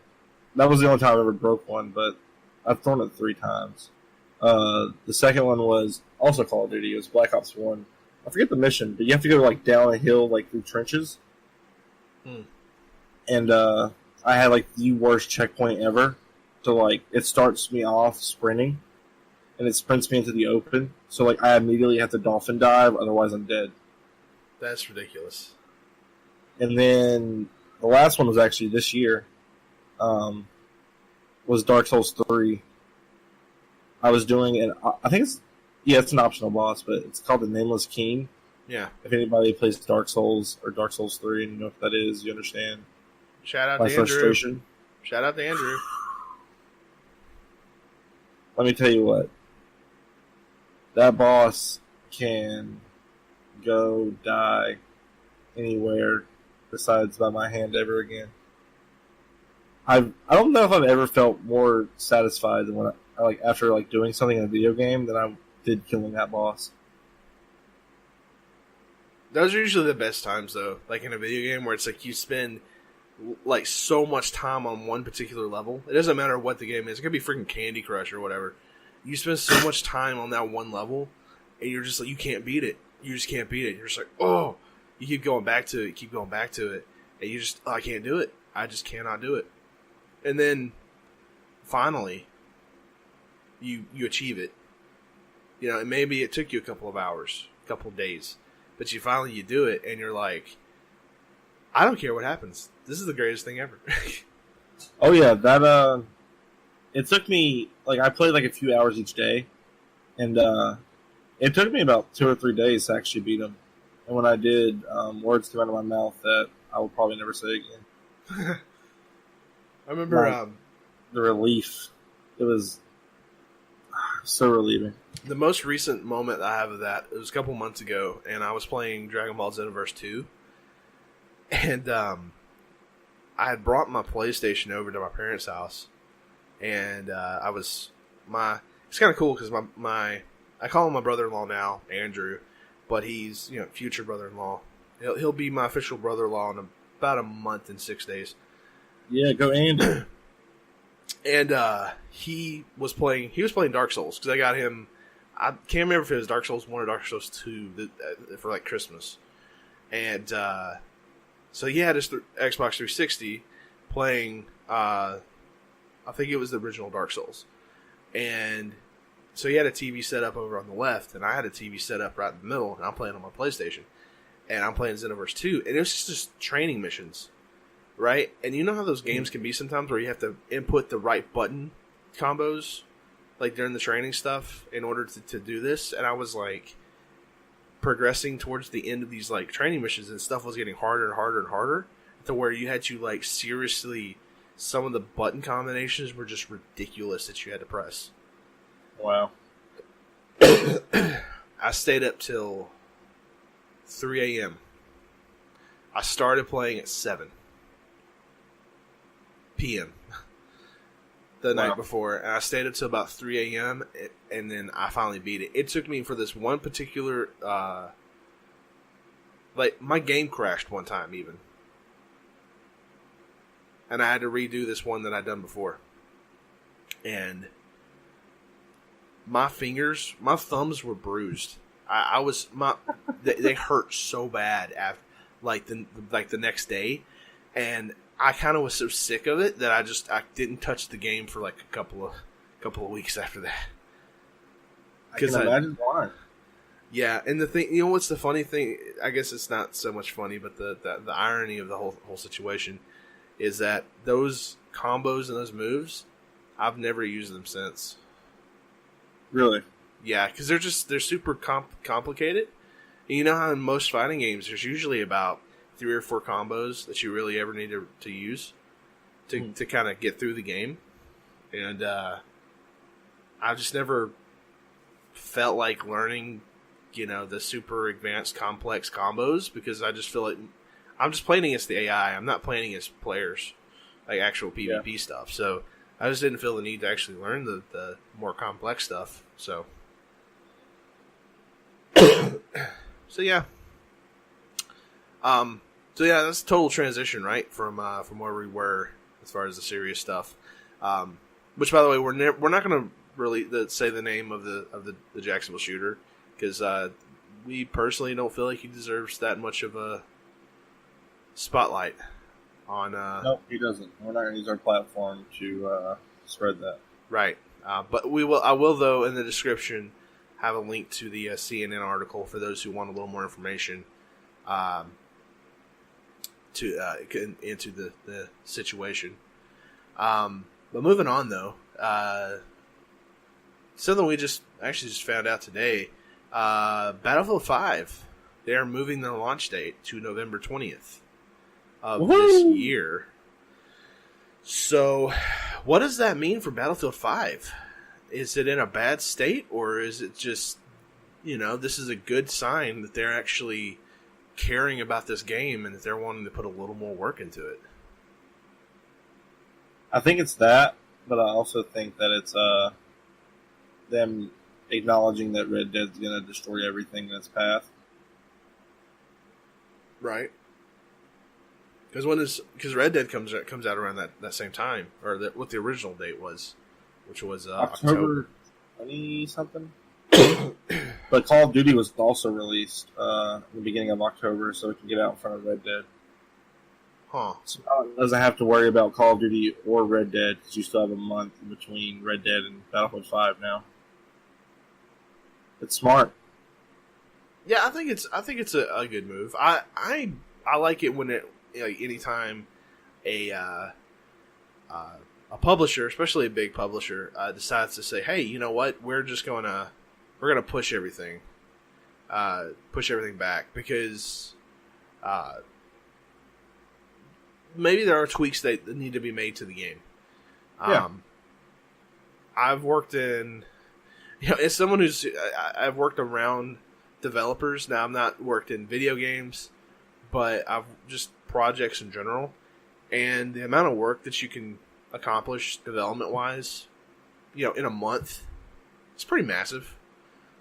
[SPEAKER 2] that was the only time I ever broke one, but I've thrown it 3 times. The second one was also Call of Duty. It was Black Ops 1. I forget the mission, but you have to go like down a hill, like through trenches. And I had like the worst checkpoint ever. So like it starts me off sprinting, and it sprints me into the open. So like I immediately have to dolphin dive, otherwise I'm dead.
[SPEAKER 1] That's ridiculous.
[SPEAKER 2] And then the last one was actually this year. Was Dark Souls 3. I was doing an, I think it's an optional boss, but it's called the Nameless King.
[SPEAKER 1] Yeah.
[SPEAKER 2] If anybody plays Dark Souls or Dark Souls 3 and you know what that is, you understand.
[SPEAKER 1] Shout out
[SPEAKER 2] my
[SPEAKER 1] to
[SPEAKER 2] frustration.
[SPEAKER 1] Andrew. Shout out to Andrew.
[SPEAKER 2] Let me tell you what. That boss can go die anywhere besides by my hand ever again. I don't know if I've ever felt more satisfied than when I like after like doing something in a video game than I did killing that boss.
[SPEAKER 1] Those are usually the best times, though. Like in a video game where it's like you spend like so much time on one particular level. It doesn't matter what the game is. It could be freaking Candy Crush or whatever. You spend so much time on that one level, and you're just like, you can't beat it. You just can't beat it. You're just like, oh, you keep going back to it, keep going back to it, and you just, oh, I can't do it. I just cannot do it. And then finally, you achieve it. You know, and maybe it took you a couple of hours, a couple of days, but you finally do it, and you're like, I don't care what happens. This is the greatest thing ever.
[SPEAKER 2] Oh yeah, that it took me like I played like a few hours each day, and it took me about 2 or 3 days to actually beat him. And when I did, words came out of my mouth that I will probably never say again.
[SPEAKER 1] I remember
[SPEAKER 2] the relief. It was so relieving.
[SPEAKER 1] The most recent moment I have of that, it was a couple months ago, and I was playing Dragon Ball Xenoverse 2. And I had brought my PlayStation over to my parents' house. And it's kind of cool because I call him my brother-in-law now, Andrew, but he's, you know, future brother-in-law. He'll be my official brother-in-law in about a month and 6 days.
[SPEAKER 2] Yeah, go Andy.
[SPEAKER 1] And he was playing Dark Souls because I got him. I can't remember if it was Dark Souls 1 or Dark Souls 2 for like Christmas. And so he had his Xbox 360 playing. I think it was the original Dark Souls, and so he had a TV set up over on the left, and I had a TV set up right in the middle, and I'm playing on my PlayStation, and I'm playing Xenoverse 2, and it was just training missions. Right? And you know how those games can be sometimes where you have to input the right button combos, like during the training stuff, in order to do this. And I was like progressing towards the end of these like training missions, and stuff was getting harder and harder and harder to where you had to like seriously, some of the button combinations were just ridiculous that you had to press.
[SPEAKER 2] Wow.
[SPEAKER 1] I stayed up till 3 a.m. I started playing at 7 p.m. the night before, and I stayed up till about 3 a.m. and then I finally beat it. It took me for this one particular, like my game crashed one time even, and I had to redo this one that I'd done before. And my thumbs were bruised. They hurt so bad after, like the next day, and I kind of was so sick of it that I didn't touch the game for like a couple of weeks after that.
[SPEAKER 2] I can imagine why.
[SPEAKER 1] Yeah, and the thing, you know, what's the funny thing? I guess it's not so much funny, but the irony of the whole situation is that those combos and those moves, I've never used them since.
[SPEAKER 2] Really?
[SPEAKER 1] Yeah, because they're super complicated. And you know how in most fighting games, there's usually about 3 or 4 combos that you really ever need to use to kind of get through the game. And I've just never felt like learning, you know, the super advanced complex combos, because I just feel like I'm just playing against the AI. I'm not playing against players, like actual PvP stuff. So I just didn't feel the need to actually learn the more complex stuff. So yeah. So yeah, that's a total transition, right, from where we were as far as the serious stuff. Which, by the way, we're not going to really say the name of the Jacksonville shooter, because we personally don't feel like he deserves that much of a spotlight on.
[SPEAKER 2] Nope, he doesn't. We're not going to use our platform to spread that.
[SPEAKER 1] Right, but I will though, in the description, have a link to the CNN article for those who want a little more information. Into the situation. But moving on, though, something we just found out today, Battlefield 5, they are moving their launch date to November 20th of this year. So, what does that mean for Battlefield 5? Is it in a bad state, or is it just, you know, this is a good sign that they're actually caring about this game and that they're wanting to put a little more work into it?
[SPEAKER 2] I think it's that, but I also think that it's them acknowledging that Red Dead's going to destroy everything in its path.
[SPEAKER 1] Right. Because Red Dead comes out around that same time, or what the original date was, which was October
[SPEAKER 2] 20-something. But Call of Duty was also released in the beginning of October, so it can get out in front of Red Dead.
[SPEAKER 1] Huh.
[SPEAKER 2] So it doesn't have to worry about Call of Duty or Red Dead, because you still have a month in between Red Dead and Battlefield 5 now. It's smart.
[SPEAKER 1] Yeah, I think it's a good move. I like it when anytime a publisher, especially a big publisher, decides to say, hey, you know what, we're gonna push everything back, because maybe there are tweaks that need to be made to the game. I've worked in, as someone I've worked around developers. Now, I'm not worked in video games, but I've just projects in general, and the amount of work that you can accomplish development wise, in a month, it's pretty massive.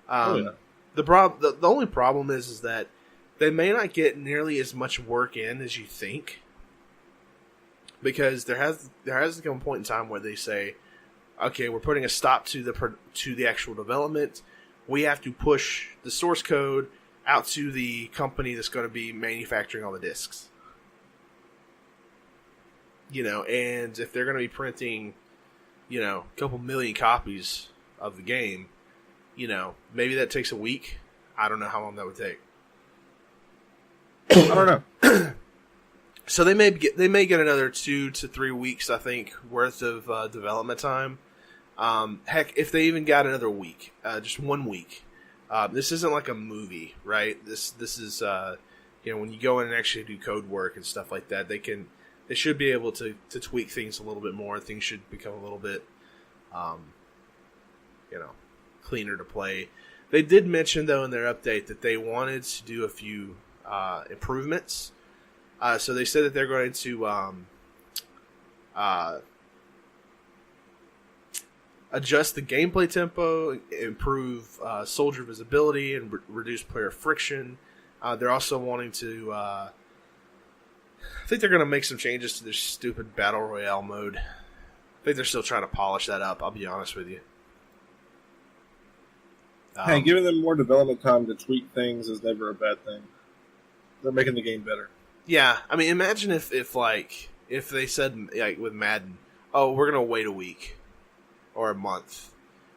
[SPEAKER 1] The only problem is that they may not get nearly as much work in as you think, because there has to come a point in time where they say, okay, we're putting a stop to the actual development. We have to push the source code out to the company that's going to be manufacturing all the discs. And if they're going to be printing, a couple million copies of the game, maybe that takes a week. I don't know how long that would take.
[SPEAKER 2] I don't know.
[SPEAKER 1] So they may get another 2 to 3 weeks, I think, worth of development time. Heck, if they even got another week, just 1 week. This isn't like a movie, right? This is when you go in and actually do code work and stuff like that, they should be able to tweak things a little bit more. Things should become a little bit cleaner to play. They did mention, though, in their update that they wanted to do a few improvements. So they said that they're going to adjust the gameplay tempo, improve soldier visibility, and reduce player friction. They're also wanting to I think they're going to make some changes to their stupid Battle Royale mode. I think they're still trying to polish that up, I'll be honest with you.
[SPEAKER 2] Hey, giving them more development time to tweak things is never a bad thing. They're making the game better.
[SPEAKER 1] Yeah, I mean, imagine if they said, like, with Madden, oh, we're going to wait a week or a month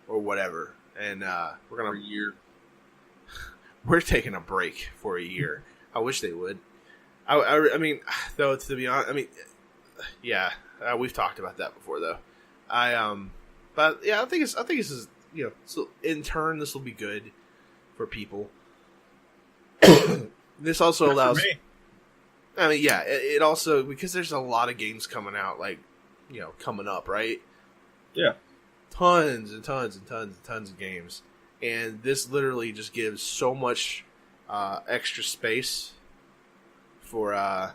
[SPEAKER 1] or whatever, and we're going to...
[SPEAKER 2] For a year.
[SPEAKER 1] We're taking a break for a year. I wish they would. I mean, though, to be honest, I mean, yeah, we've talked about that before, though. But yeah, I think this is, you know, so in turn, this will be good for people. This also allows. I mean, yeah, it also, because there's a lot of games coming out, like, you know, coming up, right?
[SPEAKER 2] Yeah,
[SPEAKER 1] tons and tons and tons and tons of games, and this literally just gives so much extra space for Red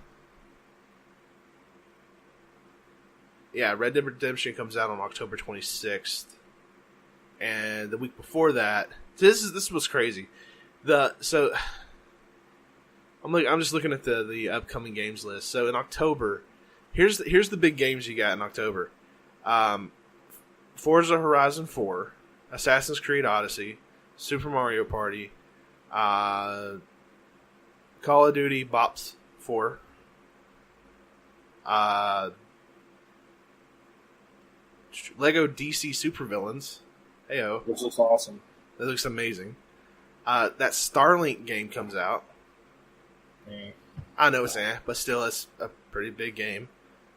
[SPEAKER 1] Dead Redemption comes out on October 26th, and the week before that, this was crazy. I'm just looking at the upcoming games list. So in October, here's the big games you got in October: Forza Horizon 4, Assassin's Creed Odyssey, Super Mario Party, Call of Duty Bops 4, Lego DC Supervillains. Heyo.
[SPEAKER 2] Which looks awesome.
[SPEAKER 1] That looks amazing. That Starlink game comes out. I know it's but still, it's a pretty big game.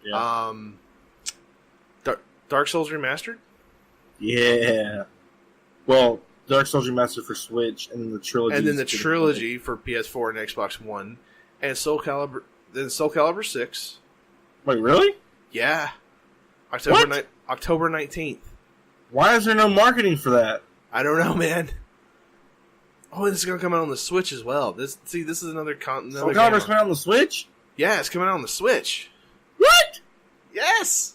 [SPEAKER 2] Yeah.
[SPEAKER 1] Dark Souls Remastered?
[SPEAKER 2] Yeah. Well, Dark Souls Remastered for Switch, and then the trilogy.
[SPEAKER 1] And then the trilogy for PS4 and Xbox One. And Soul Calibur 6.
[SPEAKER 2] Wait, really?
[SPEAKER 1] Yeah. October 19th.
[SPEAKER 2] Why is there no marketing for that?
[SPEAKER 1] I don't know, man. Oh, this is going to come out on the Switch as well. This is another
[SPEAKER 2] Soul Calibur's coming out on the Switch?
[SPEAKER 1] Yeah, it's coming out on the Switch.
[SPEAKER 2] What?
[SPEAKER 1] Yes!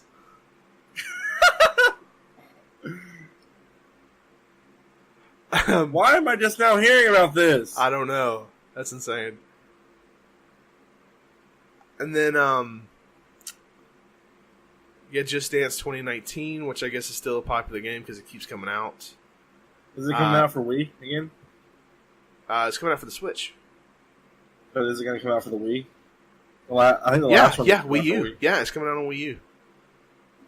[SPEAKER 2] Why am I just now hearing about this?
[SPEAKER 1] I don't know. That's insane. And then, Just Dance 2019, which I guess is still a popular game because it keeps coming out.
[SPEAKER 2] Is it coming out for Wii again?
[SPEAKER 1] It's coming out for the Switch.
[SPEAKER 2] But is it going to come out for the Wii? Well, I think the last one.
[SPEAKER 1] Yeah, Wii U. Wii. Yeah, it's coming out on Wii U.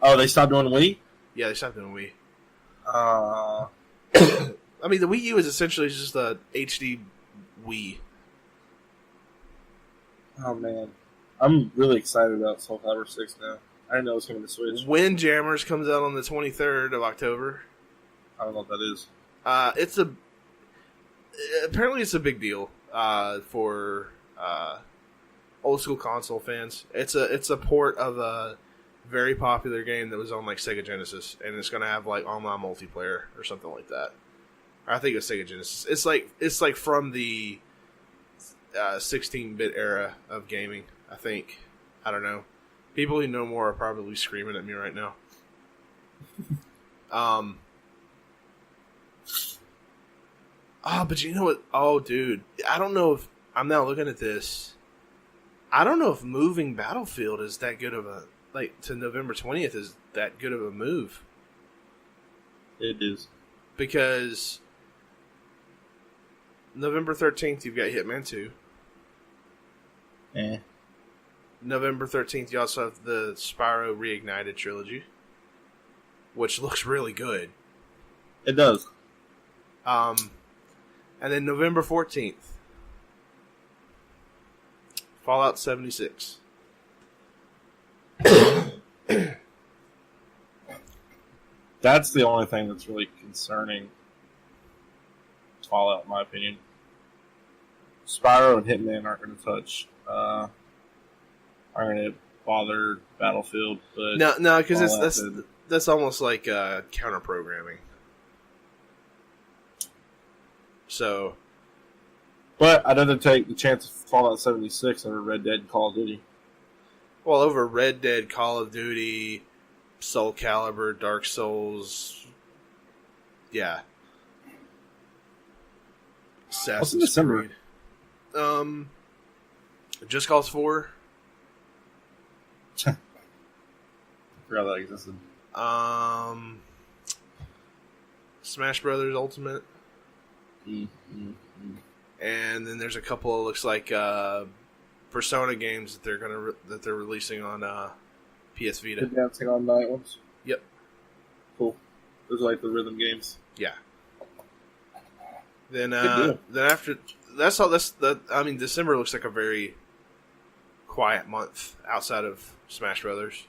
[SPEAKER 2] Oh, they stopped doing Wii?
[SPEAKER 1] Yeah, they stopped doing Wii.
[SPEAKER 2] I
[SPEAKER 1] mean, the Wii U is essentially just a HD Wii.
[SPEAKER 2] Oh, man. I'm really excited about Soul Calibur 6 now. I didn't know it was coming to Switch.
[SPEAKER 1] Windjammers comes out on the 23rd of October.
[SPEAKER 2] I don't know what that is.
[SPEAKER 1] Apparently it's a big deal for old school console fans. It's a port of a very popular game that was on like Sega Genesis, and it's going to have like online multiplayer or something like that. I think it's Sega Genesis. It's like from the 16-bit era of gaming, I think. I don't know. People who know more are probably screaming at me right now. But you know what? Oh, dude. I don't know if... I'm now looking at this. I don't know if moving Battlefield is that good of a... Like, to November 20th is that good of a move.
[SPEAKER 2] It is.
[SPEAKER 1] Because... November 13th, you've got Hitman 2. November 13th, you also have the Spyro Reignited trilogy, which looks really good.
[SPEAKER 2] It does.
[SPEAKER 1] And then November 14th, Fallout 76.
[SPEAKER 2] That's the only thing that's really concerning Fallout, in my opinion. Spyro and Hitman aren't going to touch. Aren't going to bother Battlefield. But
[SPEAKER 1] no, because that's almost like counter programming. So,
[SPEAKER 2] but I'd rather take the chance of Fallout 76 over Red Dead and Call of Duty.
[SPEAKER 1] Well, over Red Dead, Call of Duty, Soul Calibur, Dark Souls, yeah.
[SPEAKER 2] What's in December?
[SPEAKER 1] Creed. Just Cause 4.
[SPEAKER 2] Forgot that existed.
[SPEAKER 1] Smash Brothers Ultimate.
[SPEAKER 2] Mm-hmm.
[SPEAKER 1] And then there's a couple. It looks like Persona games that they're releasing on PS Vita.
[SPEAKER 2] The Dancing All Night ones.
[SPEAKER 1] Yep.
[SPEAKER 2] Cool. Those are like the rhythm games.
[SPEAKER 1] Yeah. Then after that's all. I mean, December looks like a very quiet month outside of Smash Brothers.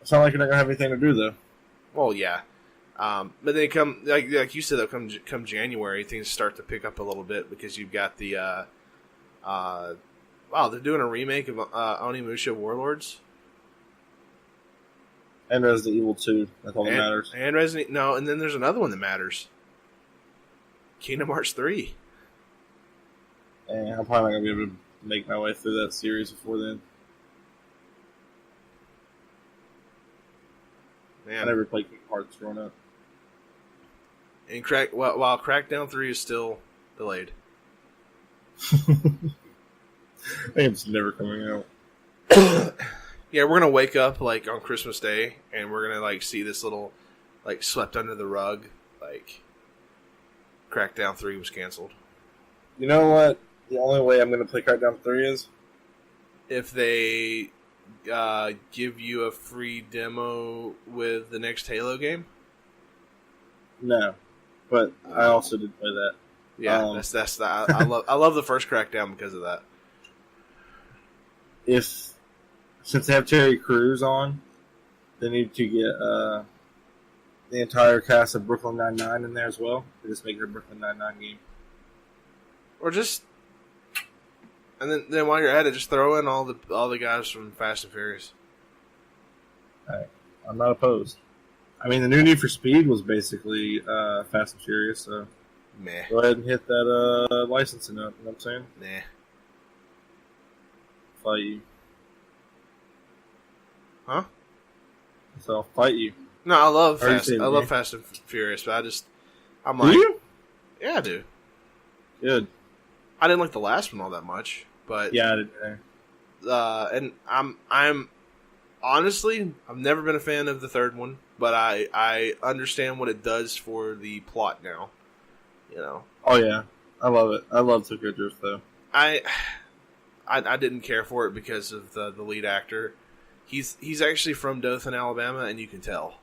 [SPEAKER 2] It's not like you're not gonna have anything to do though.
[SPEAKER 1] Well, yeah. But then come like you said, though, come January, things start to pick up a little bit because you've got the they're doing a remake of Onimusha Warlords
[SPEAKER 2] and Resident Evil 2. That's all that matters.
[SPEAKER 1] And and then there's another one that matters. Kingdom Hearts 3.
[SPEAKER 2] And I'm probably not gonna be able to make my way through that series before then.
[SPEAKER 1] Man.
[SPEAKER 2] I never played Kingdom Hearts growing up.
[SPEAKER 1] And while Crackdown 3 is still delayed.
[SPEAKER 2] I think it's never coming out.
[SPEAKER 1] Yeah, we're gonna wake up like on Christmas Day, and we're gonna like see this little like swept under the rug, like Crackdown 3 was canceled.
[SPEAKER 2] You know what? The only way I'm gonna play Crackdown 3 is
[SPEAKER 1] if they give you a free demo with the next Halo game.
[SPEAKER 2] No, but I also did play that.
[SPEAKER 1] Yeah, that's I love the first Crackdown because of that.
[SPEAKER 2] Since they have Terry Crews on, they need to get the entire cast of Brooklyn Nine-Nine in there as well. They just make it a Brooklyn Nine-Nine game.
[SPEAKER 1] Or just, and then while you're at it, just throw in all the guys from Fast and Furious.
[SPEAKER 2] Right. I'm not opposed. I mean, the new Need for Speed was basically Fast and Furious, so
[SPEAKER 1] meh.
[SPEAKER 2] Go ahead and hit that licensing up. You know what I'm saying?
[SPEAKER 1] Nah.
[SPEAKER 2] Fight you.
[SPEAKER 1] Huh?
[SPEAKER 2] So I'll fight you.
[SPEAKER 1] No, I love Fast and Furious, but I'm like,
[SPEAKER 2] do you?
[SPEAKER 1] Yeah, I do.
[SPEAKER 2] Good.
[SPEAKER 1] I didn't like the last one all that much, but
[SPEAKER 2] yeah, I did there.
[SPEAKER 1] And I'm honestly, I've never been a fan of the third one, but I understand what it does for the plot now. You know.
[SPEAKER 2] Oh yeah, I love it. I love Tokyo Drift though.
[SPEAKER 1] I didn't care for it because of the lead actor. He's actually from Dothan, Alabama, and you can tell.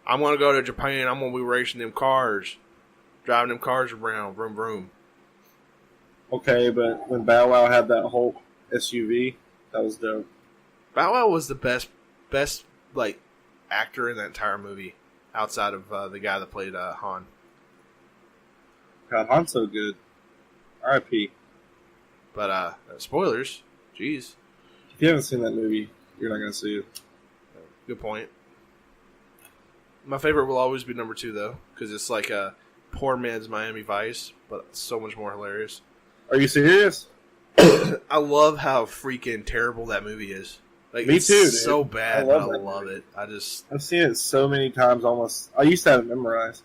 [SPEAKER 1] I'm gonna go to Japan. I'm gonna be racing them cars, driving them cars around, vroom vroom.
[SPEAKER 2] Okay, but when Bow Wow had that Hulk SUV, that was dope.
[SPEAKER 1] Bow Wow was the best like actor in that entire movie, outside of the guy that played Han.
[SPEAKER 2] God, Han's so good. R.I.P.
[SPEAKER 1] But spoilers, jeez.
[SPEAKER 2] If you haven't seen that movie, you're not gonna see it.
[SPEAKER 1] Good point. My favorite will always be number 2, though, because it's like a poor man's Miami Vice, but so much more hilarious.
[SPEAKER 2] Are you serious?
[SPEAKER 1] I love how freaking terrible that movie is. Like,
[SPEAKER 2] Me
[SPEAKER 1] it's
[SPEAKER 2] too, dude.
[SPEAKER 1] so bad, but I love it.
[SPEAKER 2] I've seen it so many times almost. I used to have it memorized.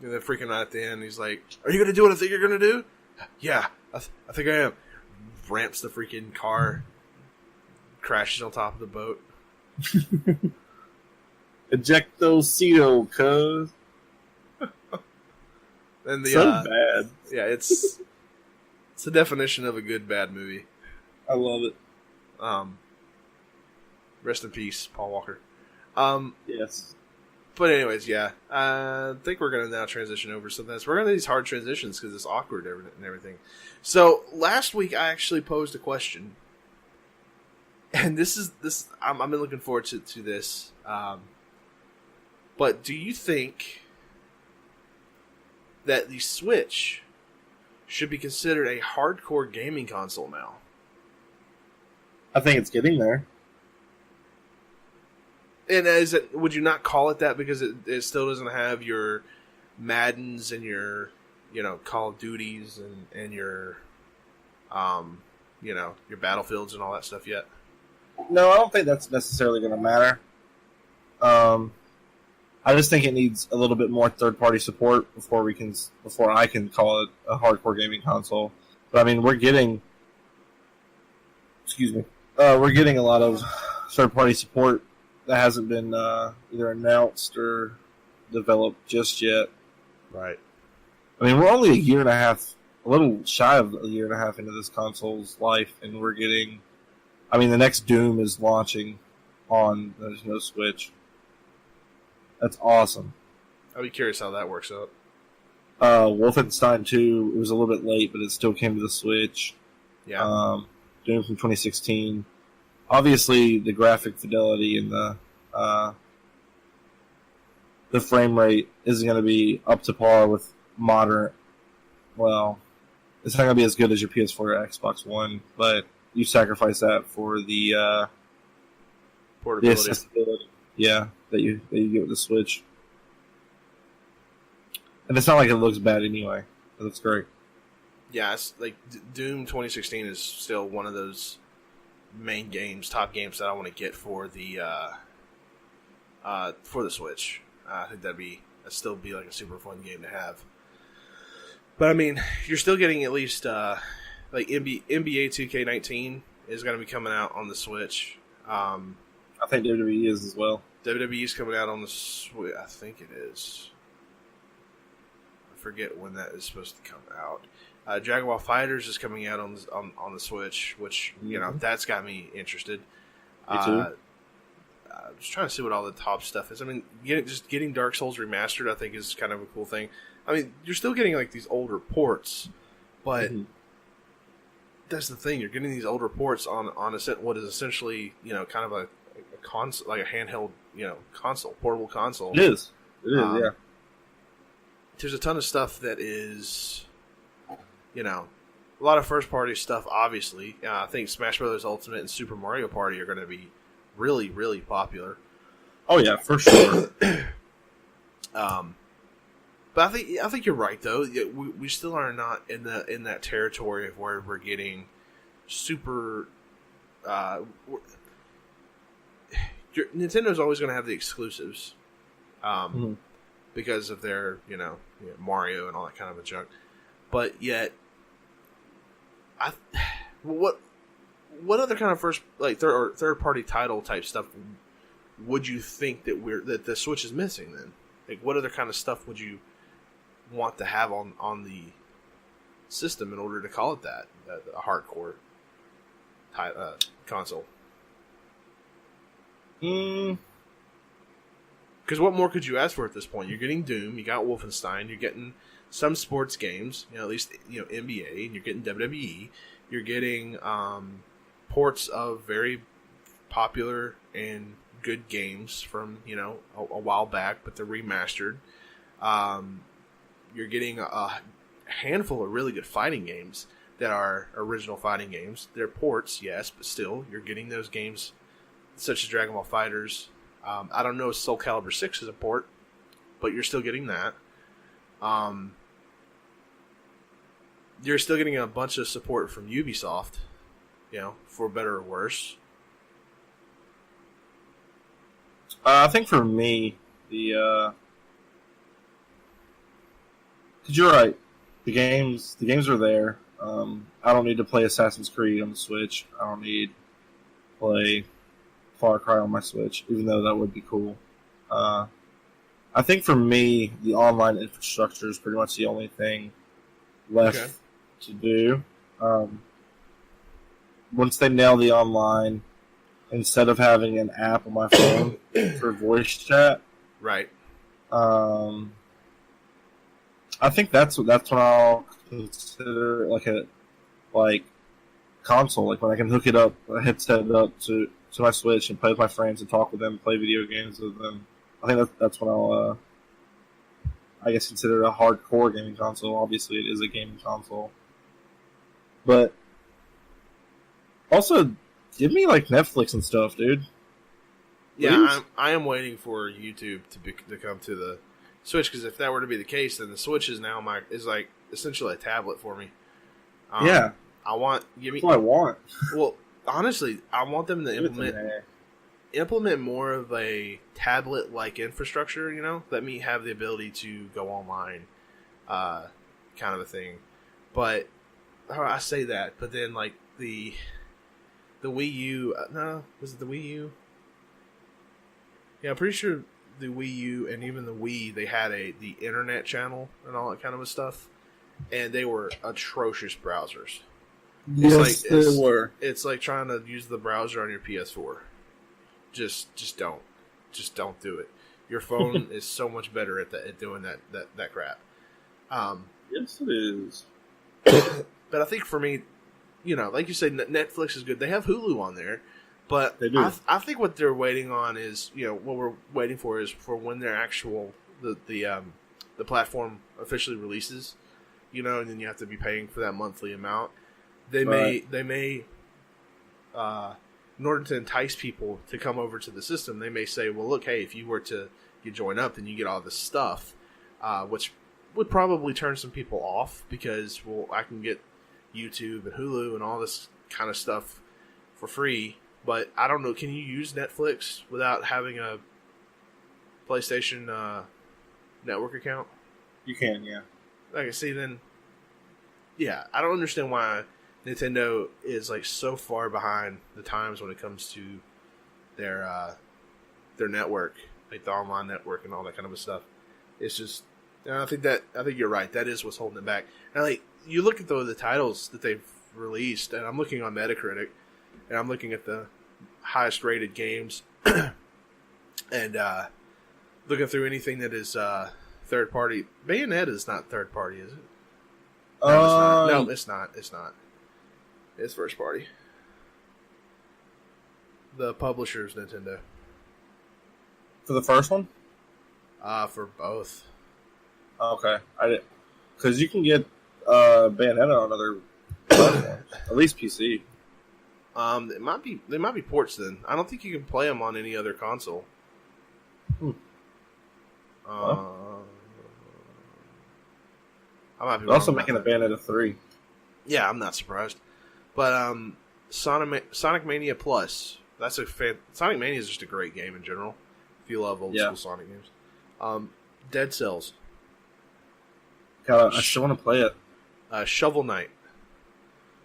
[SPEAKER 1] And then freaking out at the end, he's like, "Are you going to do what I think you're going to do?" Yeah, I think I am. Ramps the freaking car, crashes on top of the boat.
[SPEAKER 2] Ejectocito, cuz.
[SPEAKER 1] And the
[SPEAKER 2] so bad.
[SPEAKER 1] Yeah, it's the definition of a good bad movie.
[SPEAKER 2] I love it.
[SPEAKER 1] Rest in peace, Paul Walker.
[SPEAKER 2] Yes.
[SPEAKER 1] But anyways, yeah, I think we're gonna now transition over. So we're gonna do these hard transitions because it's awkward and everything. So last week I actually posed a question, and this I've been looking forward to this. But do you think that the Switch should be considered a hardcore gaming console now?
[SPEAKER 2] I think it's getting there.
[SPEAKER 1] And would you not call it that because it still doesn't have your Maddens and your, Call of Duties and your, your Battlefields and all that stuff yet?
[SPEAKER 2] No, I don't think that's necessarily going to matter. I just think it needs a little bit more third-party support before I can call it a hardcore gaming console. But I mean, we're getting excuse me, we're getting a lot of third-party support that hasn't been either announced or developed just yet.
[SPEAKER 1] Right.
[SPEAKER 2] I mean, we're only a year and a half, a little shy of a year and a half into this console's life, and we're getting. I mean, the next Doom is launching on the Nintendo Switch. That's awesome.
[SPEAKER 1] I'll be curious how that works out.
[SPEAKER 2] Wolfenstein 2, it was a little bit late, but it still came to the Switch.
[SPEAKER 1] Yeah.
[SPEAKER 2] Doom from 2016. Obviously, the graphic fidelity and the frame rate isn't going to be up to par with modern. Well, it's not going to be as good as your PS4 or Xbox One, but you sacrifice that for the
[SPEAKER 1] Portability.
[SPEAKER 2] the accessibility. Yeah, that you get with the Switch. And it's not like it looks bad anyway. It looks great.
[SPEAKER 1] Yeah, it's like Doom 2016 is still one of those main games, top games that I want to get for the Switch. I think that'd still be like a super fun game to have. But I mean, you're still getting at least like NBA 2K19 is going to be coming out on the Switch.
[SPEAKER 2] I think WWE is as well.
[SPEAKER 1] WWE's coming out on the Switch. I think it is. I forget when that is supposed to come out. Dragon Ball FighterZ is coming out on the Switch, which you know that's got me interested.
[SPEAKER 2] Me too.
[SPEAKER 1] I'm just trying to see what all the top stuff is. I mean, getting Dark Souls remastered, I think, is kind of a cool thing. I mean, you're still getting like these older ports, but that's the thing. You're getting these older ports on what is essentially kind of a console, like a handheld console, portable console.
[SPEAKER 2] It is. Yeah.
[SPEAKER 1] There's a ton of stuff that is, a lot of first party stuff. Obviously, I think Smash Brothers Ultimate and Super Mario Party are going to be really, really popular.
[SPEAKER 2] Oh yeah, for sure.
[SPEAKER 1] But I think you're right though. We still are not in that territory of where we're getting super. Nintendo's always going to have the exclusives, because of their Mario and all that kind of a junk. But yet, what other kind of third party title type stuff would you think that the Switch is missing then? Like, what other kind of stuff would you want to have on the system in order to call it that a hardcore console? Because what more could you ask for at this point? You're getting Doom, you got Wolfenstein, you're getting some sports games, at least NBA, and you're getting WWE. You're getting ports of very popular and good games from a while back, but they're remastered. You're getting a handful of really good fighting games that are original fighting games. They're ports, yes, but still, you're getting those games such as Dragon Ball FighterZ. I don't know if Soul Calibur 6 is a port, but you're still getting that. You're still getting a bunch of support from Ubisoft, for better or worse.
[SPEAKER 2] I think for me, because you're right, the games are there. I don't need to play Assassin's Creed on the Switch. I don't need to play Far Cry on my Switch, even though that would be cool. I think for me, the online infrastructure is pretty much the only thing left to do. Once they nail the online, instead of having an app on my phone for voice chat,
[SPEAKER 1] right?
[SPEAKER 2] I think that's when I'll consider like console, like when I can hook it up, a headset up to my Switch and play with my friends and talk with them, play video games with them. I think that's when I'll, I guess, consider it a hardcore gaming console. Obviously, it is a gaming console, but also give me like Netflix and stuff, dude.
[SPEAKER 1] Yeah, I am waiting for YouTube to come to the Switch, because if that were to be the case, then the Switch is now is like essentially a tablet for me.
[SPEAKER 2] Yeah, that's what I want.
[SPEAKER 1] Well, honestly, I want them to implement more of a tablet-like infrastructure. Let me have the ability to go online, kind of a thing. But I say that, but then like the the Wii U. No, was it the Wii U? Yeah, I'm pretty sure the Wii U and even the Wii, they had the internet channel and all that kind of stuff, and they were atrocious browsers.
[SPEAKER 2] Yes, they were.
[SPEAKER 1] It's like trying to use the browser on your PS4. Just don't do it. Your phone is so much better at doing that crap.
[SPEAKER 2] Yes, it is.
[SPEAKER 1] But I think for me, like you said, Netflix is good. They have Hulu on there, but
[SPEAKER 2] they do.
[SPEAKER 1] I think what they're waiting on is, what we're waiting for is for when their actual the platform officially releases, and then you have to be paying for that monthly amount. They may in order to entice people to come over to the system, they may say, well, look, hey, if you were to join up, then you get all this stuff, which would probably turn some people off because, well, I can get YouTube and Hulu and all this kind of stuff for free. But I don't know, can you use Netflix without having a PlayStation Network account?
[SPEAKER 2] You can, yeah.
[SPEAKER 1] Like I see, then, yeah, I don't understand why Nintendo is like so far behind the times when it comes to their network, like the online network and all that kind of stuff. It's just, I think you're right. That is what's holding it back. And like you look at the titles that they've released, and I'm looking on Metacritic, and I'm looking at the highest rated games, and looking through anything that is third party. Bayonetta is not third party, is it? No, it's not. It's not. It's first party. The publisher's Nintendo.
[SPEAKER 2] For the first one?
[SPEAKER 1] For both.
[SPEAKER 2] Okay, I did, because you can get Bayonetta on other platforms, at least PC.
[SPEAKER 1] They might be ports then. I don't think you can play them on any other console.
[SPEAKER 2] Huh?
[SPEAKER 1] I might be
[SPEAKER 2] They're also
[SPEAKER 1] wrong
[SPEAKER 2] making a
[SPEAKER 1] about that.
[SPEAKER 2] Bayonetta 3.
[SPEAKER 1] Yeah, I'm not surprised. But Sonic Mania Plus. Sonic Mania is just a great game in general. If you love old school Sonic games. Dead Cells.
[SPEAKER 2] God, I still want to play it.
[SPEAKER 1] Shovel Knight.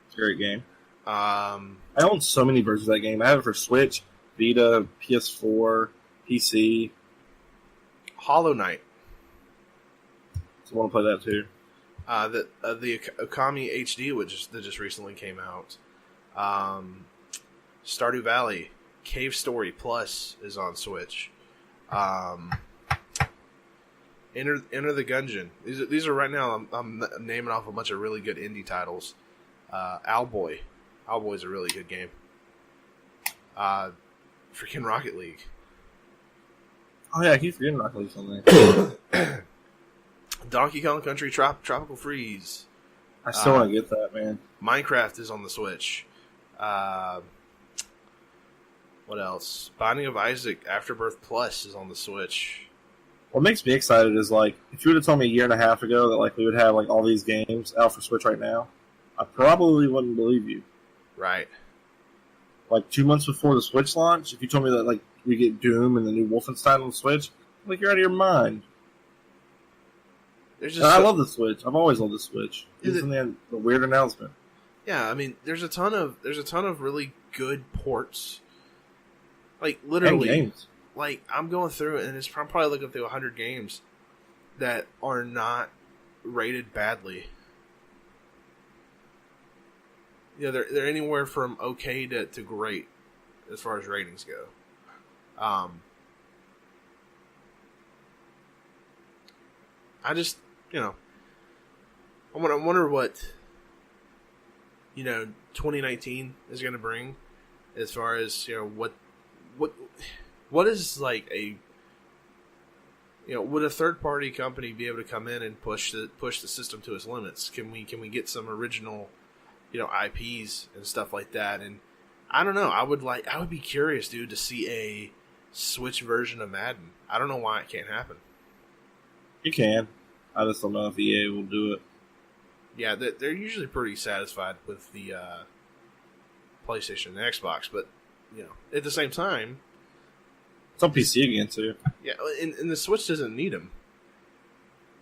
[SPEAKER 2] It's a great game.
[SPEAKER 1] I
[SPEAKER 2] own so many versions of that game. I have it for Switch, Vita, PS4, PC.
[SPEAKER 1] Hollow Knight.
[SPEAKER 2] So I want to play that too.
[SPEAKER 1] The Okami HD, that just recently came out. Stardew Valley, Cave Story Plus is on Switch. Enter the Gungeon. These are right now. I'm naming off a bunch of really good indie titles. Owlboy. Owlboy's a really good game. Freaking Rocket League.
[SPEAKER 2] Oh yeah, I keep forgetting Rocket League's on there.
[SPEAKER 1] Donkey Kong Country Tropical Freeze.
[SPEAKER 2] I still want to get that, man.
[SPEAKER 1] Minecraft is on the Switch. What else? Binding of Isaac Afterbirth Plus is on the Switch.
[SPEAKER 2] What makes me excited is, like, if you would have told me a year and a half ago that, like, we would have, like, all these games out for Switch right now, I probably wouldn't believe you.
[SPEAKER 1] Right.
[SPEAKER 2] Like, 2 months before the Switch launch, if you told me that, like, we get Doom and the new Wolfenstein on the Switch, I'm like, you're out of your mind. I love the Switch. I've always loved the Switch. Isn't that the weird announcement?
[SPEAKER 1] Yeah, I mean, there's a ton of really good ports. Like, literally,
[SPEAKER 2] games.
[SPEAKER 1] Like, I'm going through it, and I'm probably looking through 100 games that are not rated badly. They're anywhere from okay to great as far as ratings go. I just, I wonder what 2019 is going to bring as far as what is like a would a third party company be able to come in and push the system to its limits? Can we get some original IPs and stuff like that? And I don't know. I would be curious, dude, to see a Switch version of Madden. I don't know why it can't happen.
[SPEAKER 2] You can. I just don't know if EA will do it.
[SPEAKER 1] Yeah, they're usually pretty satisfied with the PlayStation and Xbox, but at the same time,
[SPEAKER 2] it's on PC again too.
[SPEAKER 1] Yeah, and the Switch doesn't need them.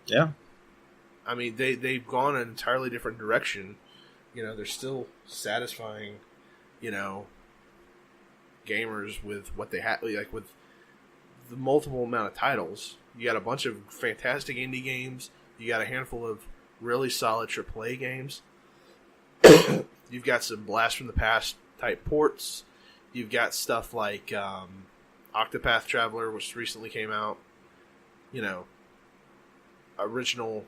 [SPEAKER 2] Yeah,
[SPEAKER 1] I mean they've gone an entirely different direction. They're still satisfying, gamers with what they have, like with the multiple amount of titles. You got a bunch of fantastic indie games. You got a handful of really solid AAA games. You've got some blast from the past type ports. You've got stuff like Octopath Traveler, which recently came out. You know, original,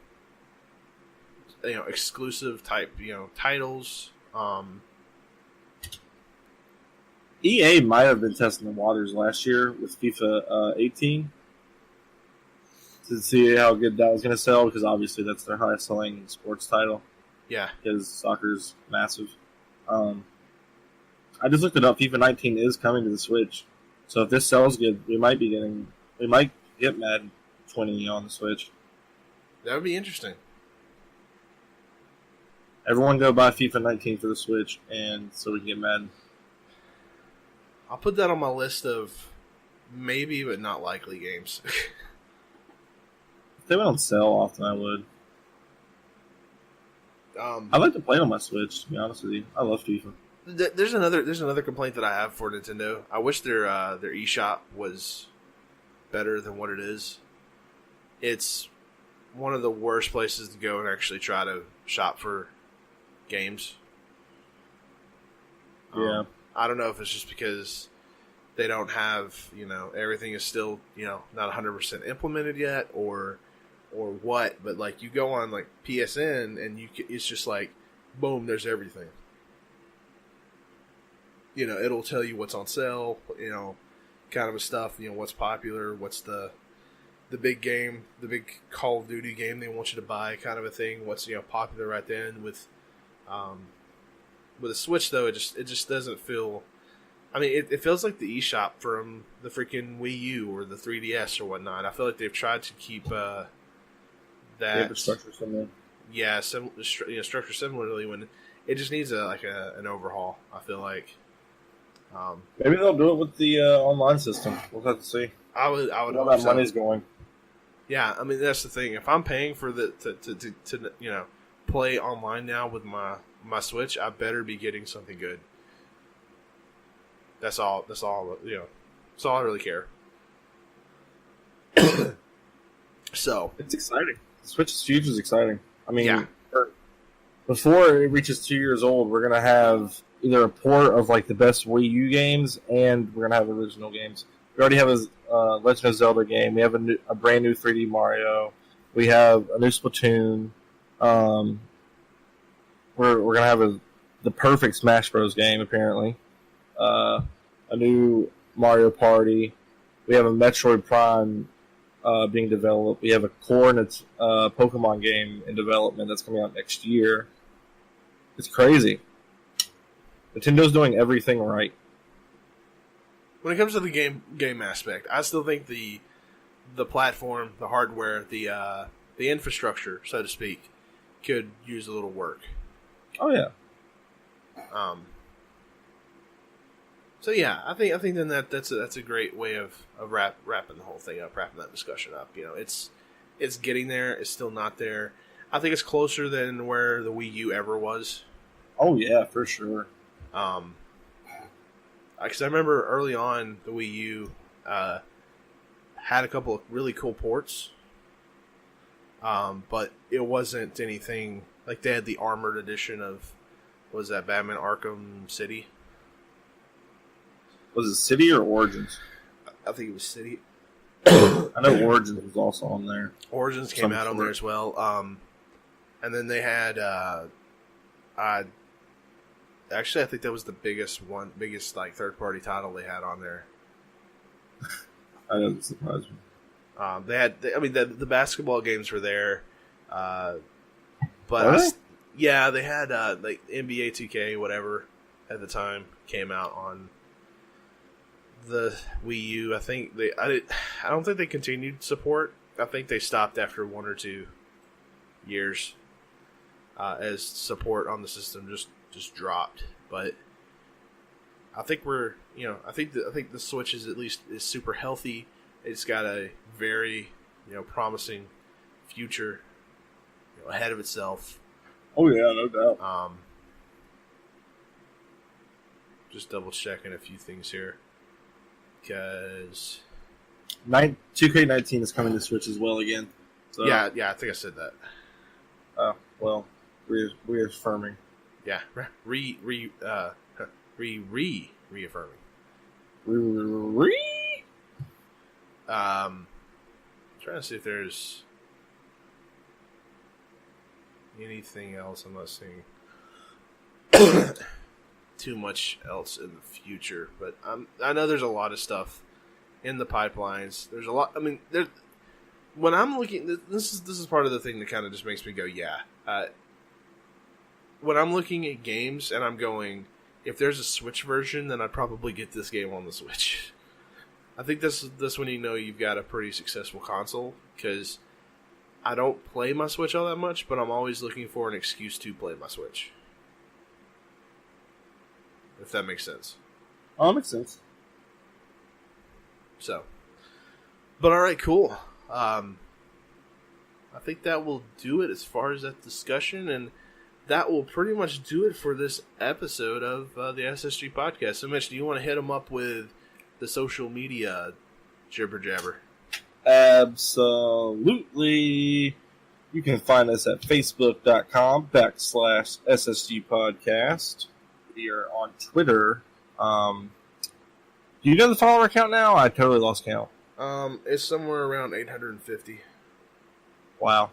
[SPEAKER 1] exclusive type, titles.
[SPEAKER 2] EA might have been testing the waters last year with FIFA 18 to see how good that was going to sell, because obviously that's their highest selling sports title.
[SPEAKER 1] Yeah,
[SPEAKER 2] because soccer's massive. I just looked it up. FIFA 19 is coming to the Switch, so if this sells good, we might get Madden 20 on the Switch.
[SPEAKER 1] that would be interesting.
[SPEAKER 2] Everyone go buy FIFA 19 for the Switch, and so we can get Madden.
[SPEAKER 1] I'll put that on my list of maybe but not likely games.
[SPEAKER 2] If they don't sell often, I would. I like to play on my Switch, to be honest with you. I love FIFA.
[SPEAKER 1] There's another complaint that I have for Nintendo. I wish their eShop was better than what it is. It's one of the worst places to go and actually try to shop for games.
[SPEAKER 2] Yeah.
[SPEAKER 1] I don't know if it's just because they don't have, everything is still, not 100% implemented yet, or what. But like, you go on like PSN and it's just like, boom, there's everything. It'll tell you what's on sale, kind of a stuff, what's popular, what's the big game, the big Call of Duty game they want you to buy, kind of a thing. What's popular right then. With a Switch though, it just doesn't feel. I mean, it feels like the eShop from the freaking Wii U or the 3DS or whatnot. I feel like they've tried to keep that
[SPEAKER 2] structure similar.
[SPEAKER 1] Yeah, structure similarly, when it just needs an overhaul. I feel like.
[SPEAKER 2] Maybe they'll do it with the online system. We'll have to see.
[SPEAKER 1] I would
[SPEAKER 2] All
[SPEAKER 1] hope
[SPEAKER 2] that
[SPEAKER 1] so.
[SPEAKER 2] money's going.
[SPEAKER 1] Yeah, I mean that's the thing. If I'm paying for to play online now with my Switch, I better be getting something good. That's all. That's all. That's all I really care. So
[SPEAKER 2] it's exciting. Switch's future is exciting. I mean,
[SPEAKER 1] yeah.
[SPEAKER 2] Before it reaches 2 years old, we're gonna have either a port of like the best Wii U games, and we're gonna have original games. We already have a Legend of Zelda game. We have a brand new 3D Mario. We have a new Splatoon. We're gonna have the perfect Smash Bros. Game apparently. A new Mario Party. We have a Metroid Prime being developed. We have a Coordinates Pokemon game in development that's coming out next year. It's crazy. Nintendo's doing everything right.
[SPEAKER 1] When it comes to the game aspect, I still think the platform, the hardware, the infrastructure, so to speak, could use a little work.
[SPEAKER 2] Oh yeah.
[SPEAKER 1] So yeah, I think then that's a great way of wrapping the whole thing up, wrapping that discussion up. It's getting there. It's still not there. I think it's closer than where the Wii U ever was.
[SPEAKER 2] Oh yeah, for sure.
[SPEAKER 1] Because I remember early on the Wii U had a couple of really cool ports, but it wasn't anything like they had the armored edition of what was that Batman Arkham City.
[SPEAKER 2] Was it City or Origins?
[SPEAKER 1] I think it was City.
[SPEAKER 2] I know Origins was also on there.
[SPEAKER 1] Origins came out on there as well. And then they had actually, I think that was the biggest like third party title they had on there.
[SPEAKER 2] That doesn't surprise me.
[SPEAKER 1] They had, the basketball games were there, but
[SPEAKER 2] really?
[SPEAKER 1] Yeah, they had like NBA 2K whatever at the time came out on the Wii U. I don't think they continued support. I think they stopped after 1 or 2 years as support on the system just dropped. But I think I think the Switch is super healthy. It's got a very promising future ahead of itself.
[SPEAKER 2] Oh yeah, no doubt.
[SPEAKER 1] Just double checking a few things here. because
[SPEAKER 2] 2K19 is coming to Switch as well again. So,
[SPEAKER 1] yeah, I think I said that.
[SPEAKER 2] Oh, well, reaffirming.
[SPEAKER 1] Yeah, reaffirming. Trying to see if there's anything else. I'm not seeing too much else in the future, but I know there's a lot of stuff in the pipelines. There's a lot. I mean, when I'm looking, this is part of the thing that kind of just makes me go, yeah. When I'm looking at games and I'm going, if there's a Switch version, then I'd probably get this game on the Switch. I think this when you know you've got a pretty successful console, because I don't play my Switch all that much, but I'm always looking for an excuse to play my Switch. If that makes sense.
[SPEAKER 2] Oh, it makes sense.
[SPEAKER 1] So, but all right, cool. I think that will do it as far as that discussion, and that will pretty much do it for this episode of the SSG podcast. So, Mitch, do you want to hit them up with the social media jibber jabber?
[SPEAKER 2] Absolutely. You can find us at facebook.com/SSG podcast. We are on Twitter. Do you know the follower count now? I totally lost count.
[SPEAKER 1] It's somewhere around 850.
[SPEAKER 2] Wow.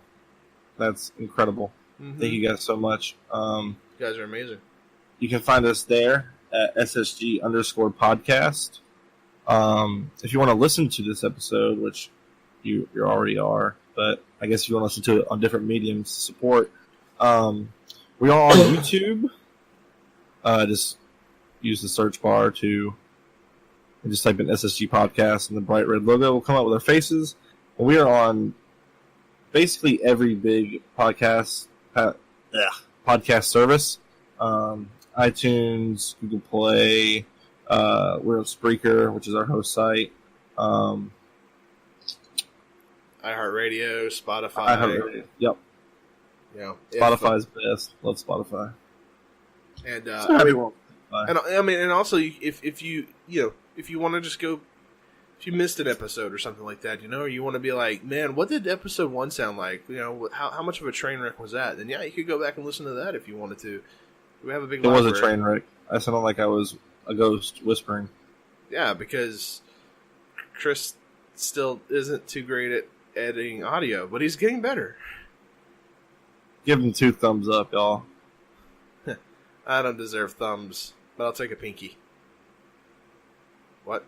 [SPEAKER 2] That's incredible.
[SPEAKER 1] Mm-hmm.
[SPEAKER 2] Thank you guys so much.
[SPEAKER 1] You guys are amazing.
[SPEAKER 2] You can find us there at SSG_podcast. If you want to listen to this episode, which you already are, but I guess if you want to listen to it on different mediums to support, we are on YouTube. Just use the search bar and just type in SSG podcast, and the bright red logo will come up with our faces. And we are on basically every big podcast service. iTunes, Google Play. We're on Spreaker, which is our host site.
[SPEAKER 1] iHeartRadio, Spotify.
[SPEAKER 2] Yep.
[SPEAKER 1] Yeah.
[SPEAKER 2] Spotify's best. Love Spotify.
[SPEAKER 1] And
[SPEAKER 2] and
[SPEAKER 1] also if you want to just go, if you missed an episode or something like that, or you want to be like, man, what did episode 1 sound like? How much of a train wreck was that? Then you could go back and listen to that if you wanted to. We have a big.
[SPEAKER 2] It was a train wreck. I sounded like I was a ghost whispering.
[SPEAKER 1] Yeah, because Chris still isn't too great at editing audio, but he's getting better.
[SPEAKER 2] Give him 2 thumbs up, y'all.
[SPEAKER 1] I don't deserve thumbs, but I'll take a pinky. What?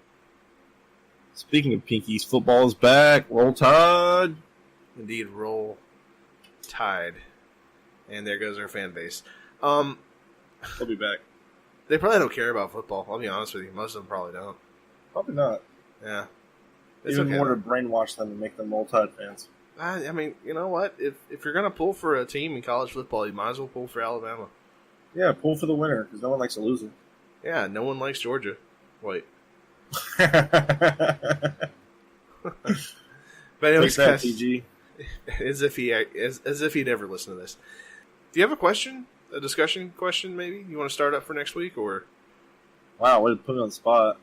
[SPEAKER 2] Speaking of pinkies, football is back. Roll Tide.
[SPEAKER 1] Indeed, roll Tide. And there goes our fan base.
[SPEAKER 2] They'll be back.
[SPEAKER 1] They probably don't care about football. I'll be honest with you. Most of them probably don't.
[SPEAKER 2] Probably not.
[SPEAKER 1] Yeah.
[SPEAKER 2] It's even more to brainwash them and make them Roll Tide fans.
[SPEAKER 1] I mean, you know what? If you're going to pull for a team in college football, you might as well pull for Alabama.
[SPEAKER 2] Yeah, pull for the winner, because no one likes a loser.
[SPEAKER 1] Yeah, no one likes Georgia. Wait. But anyways, guys,
[SPEAKER 2] PG.
[SPEAKER 1] as if he never listened to this. Do you have a question? A discussion question, maybe? You want to start up for next week, or?
[SPEAKER 2] Wow, way to put me on the spot.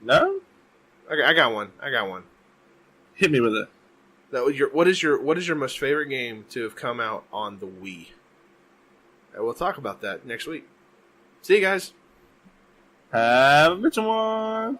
[SPEAKER 2] No?
[SPEAKER 1] Okay, I got one.
[SPEAKER 2] Hit me with it.
[SPEAKER 1] What is your most favorite game to have come out on the Wii? And we'll talk about that next week. See you guys.
[SPEAKER 2] Have a good one.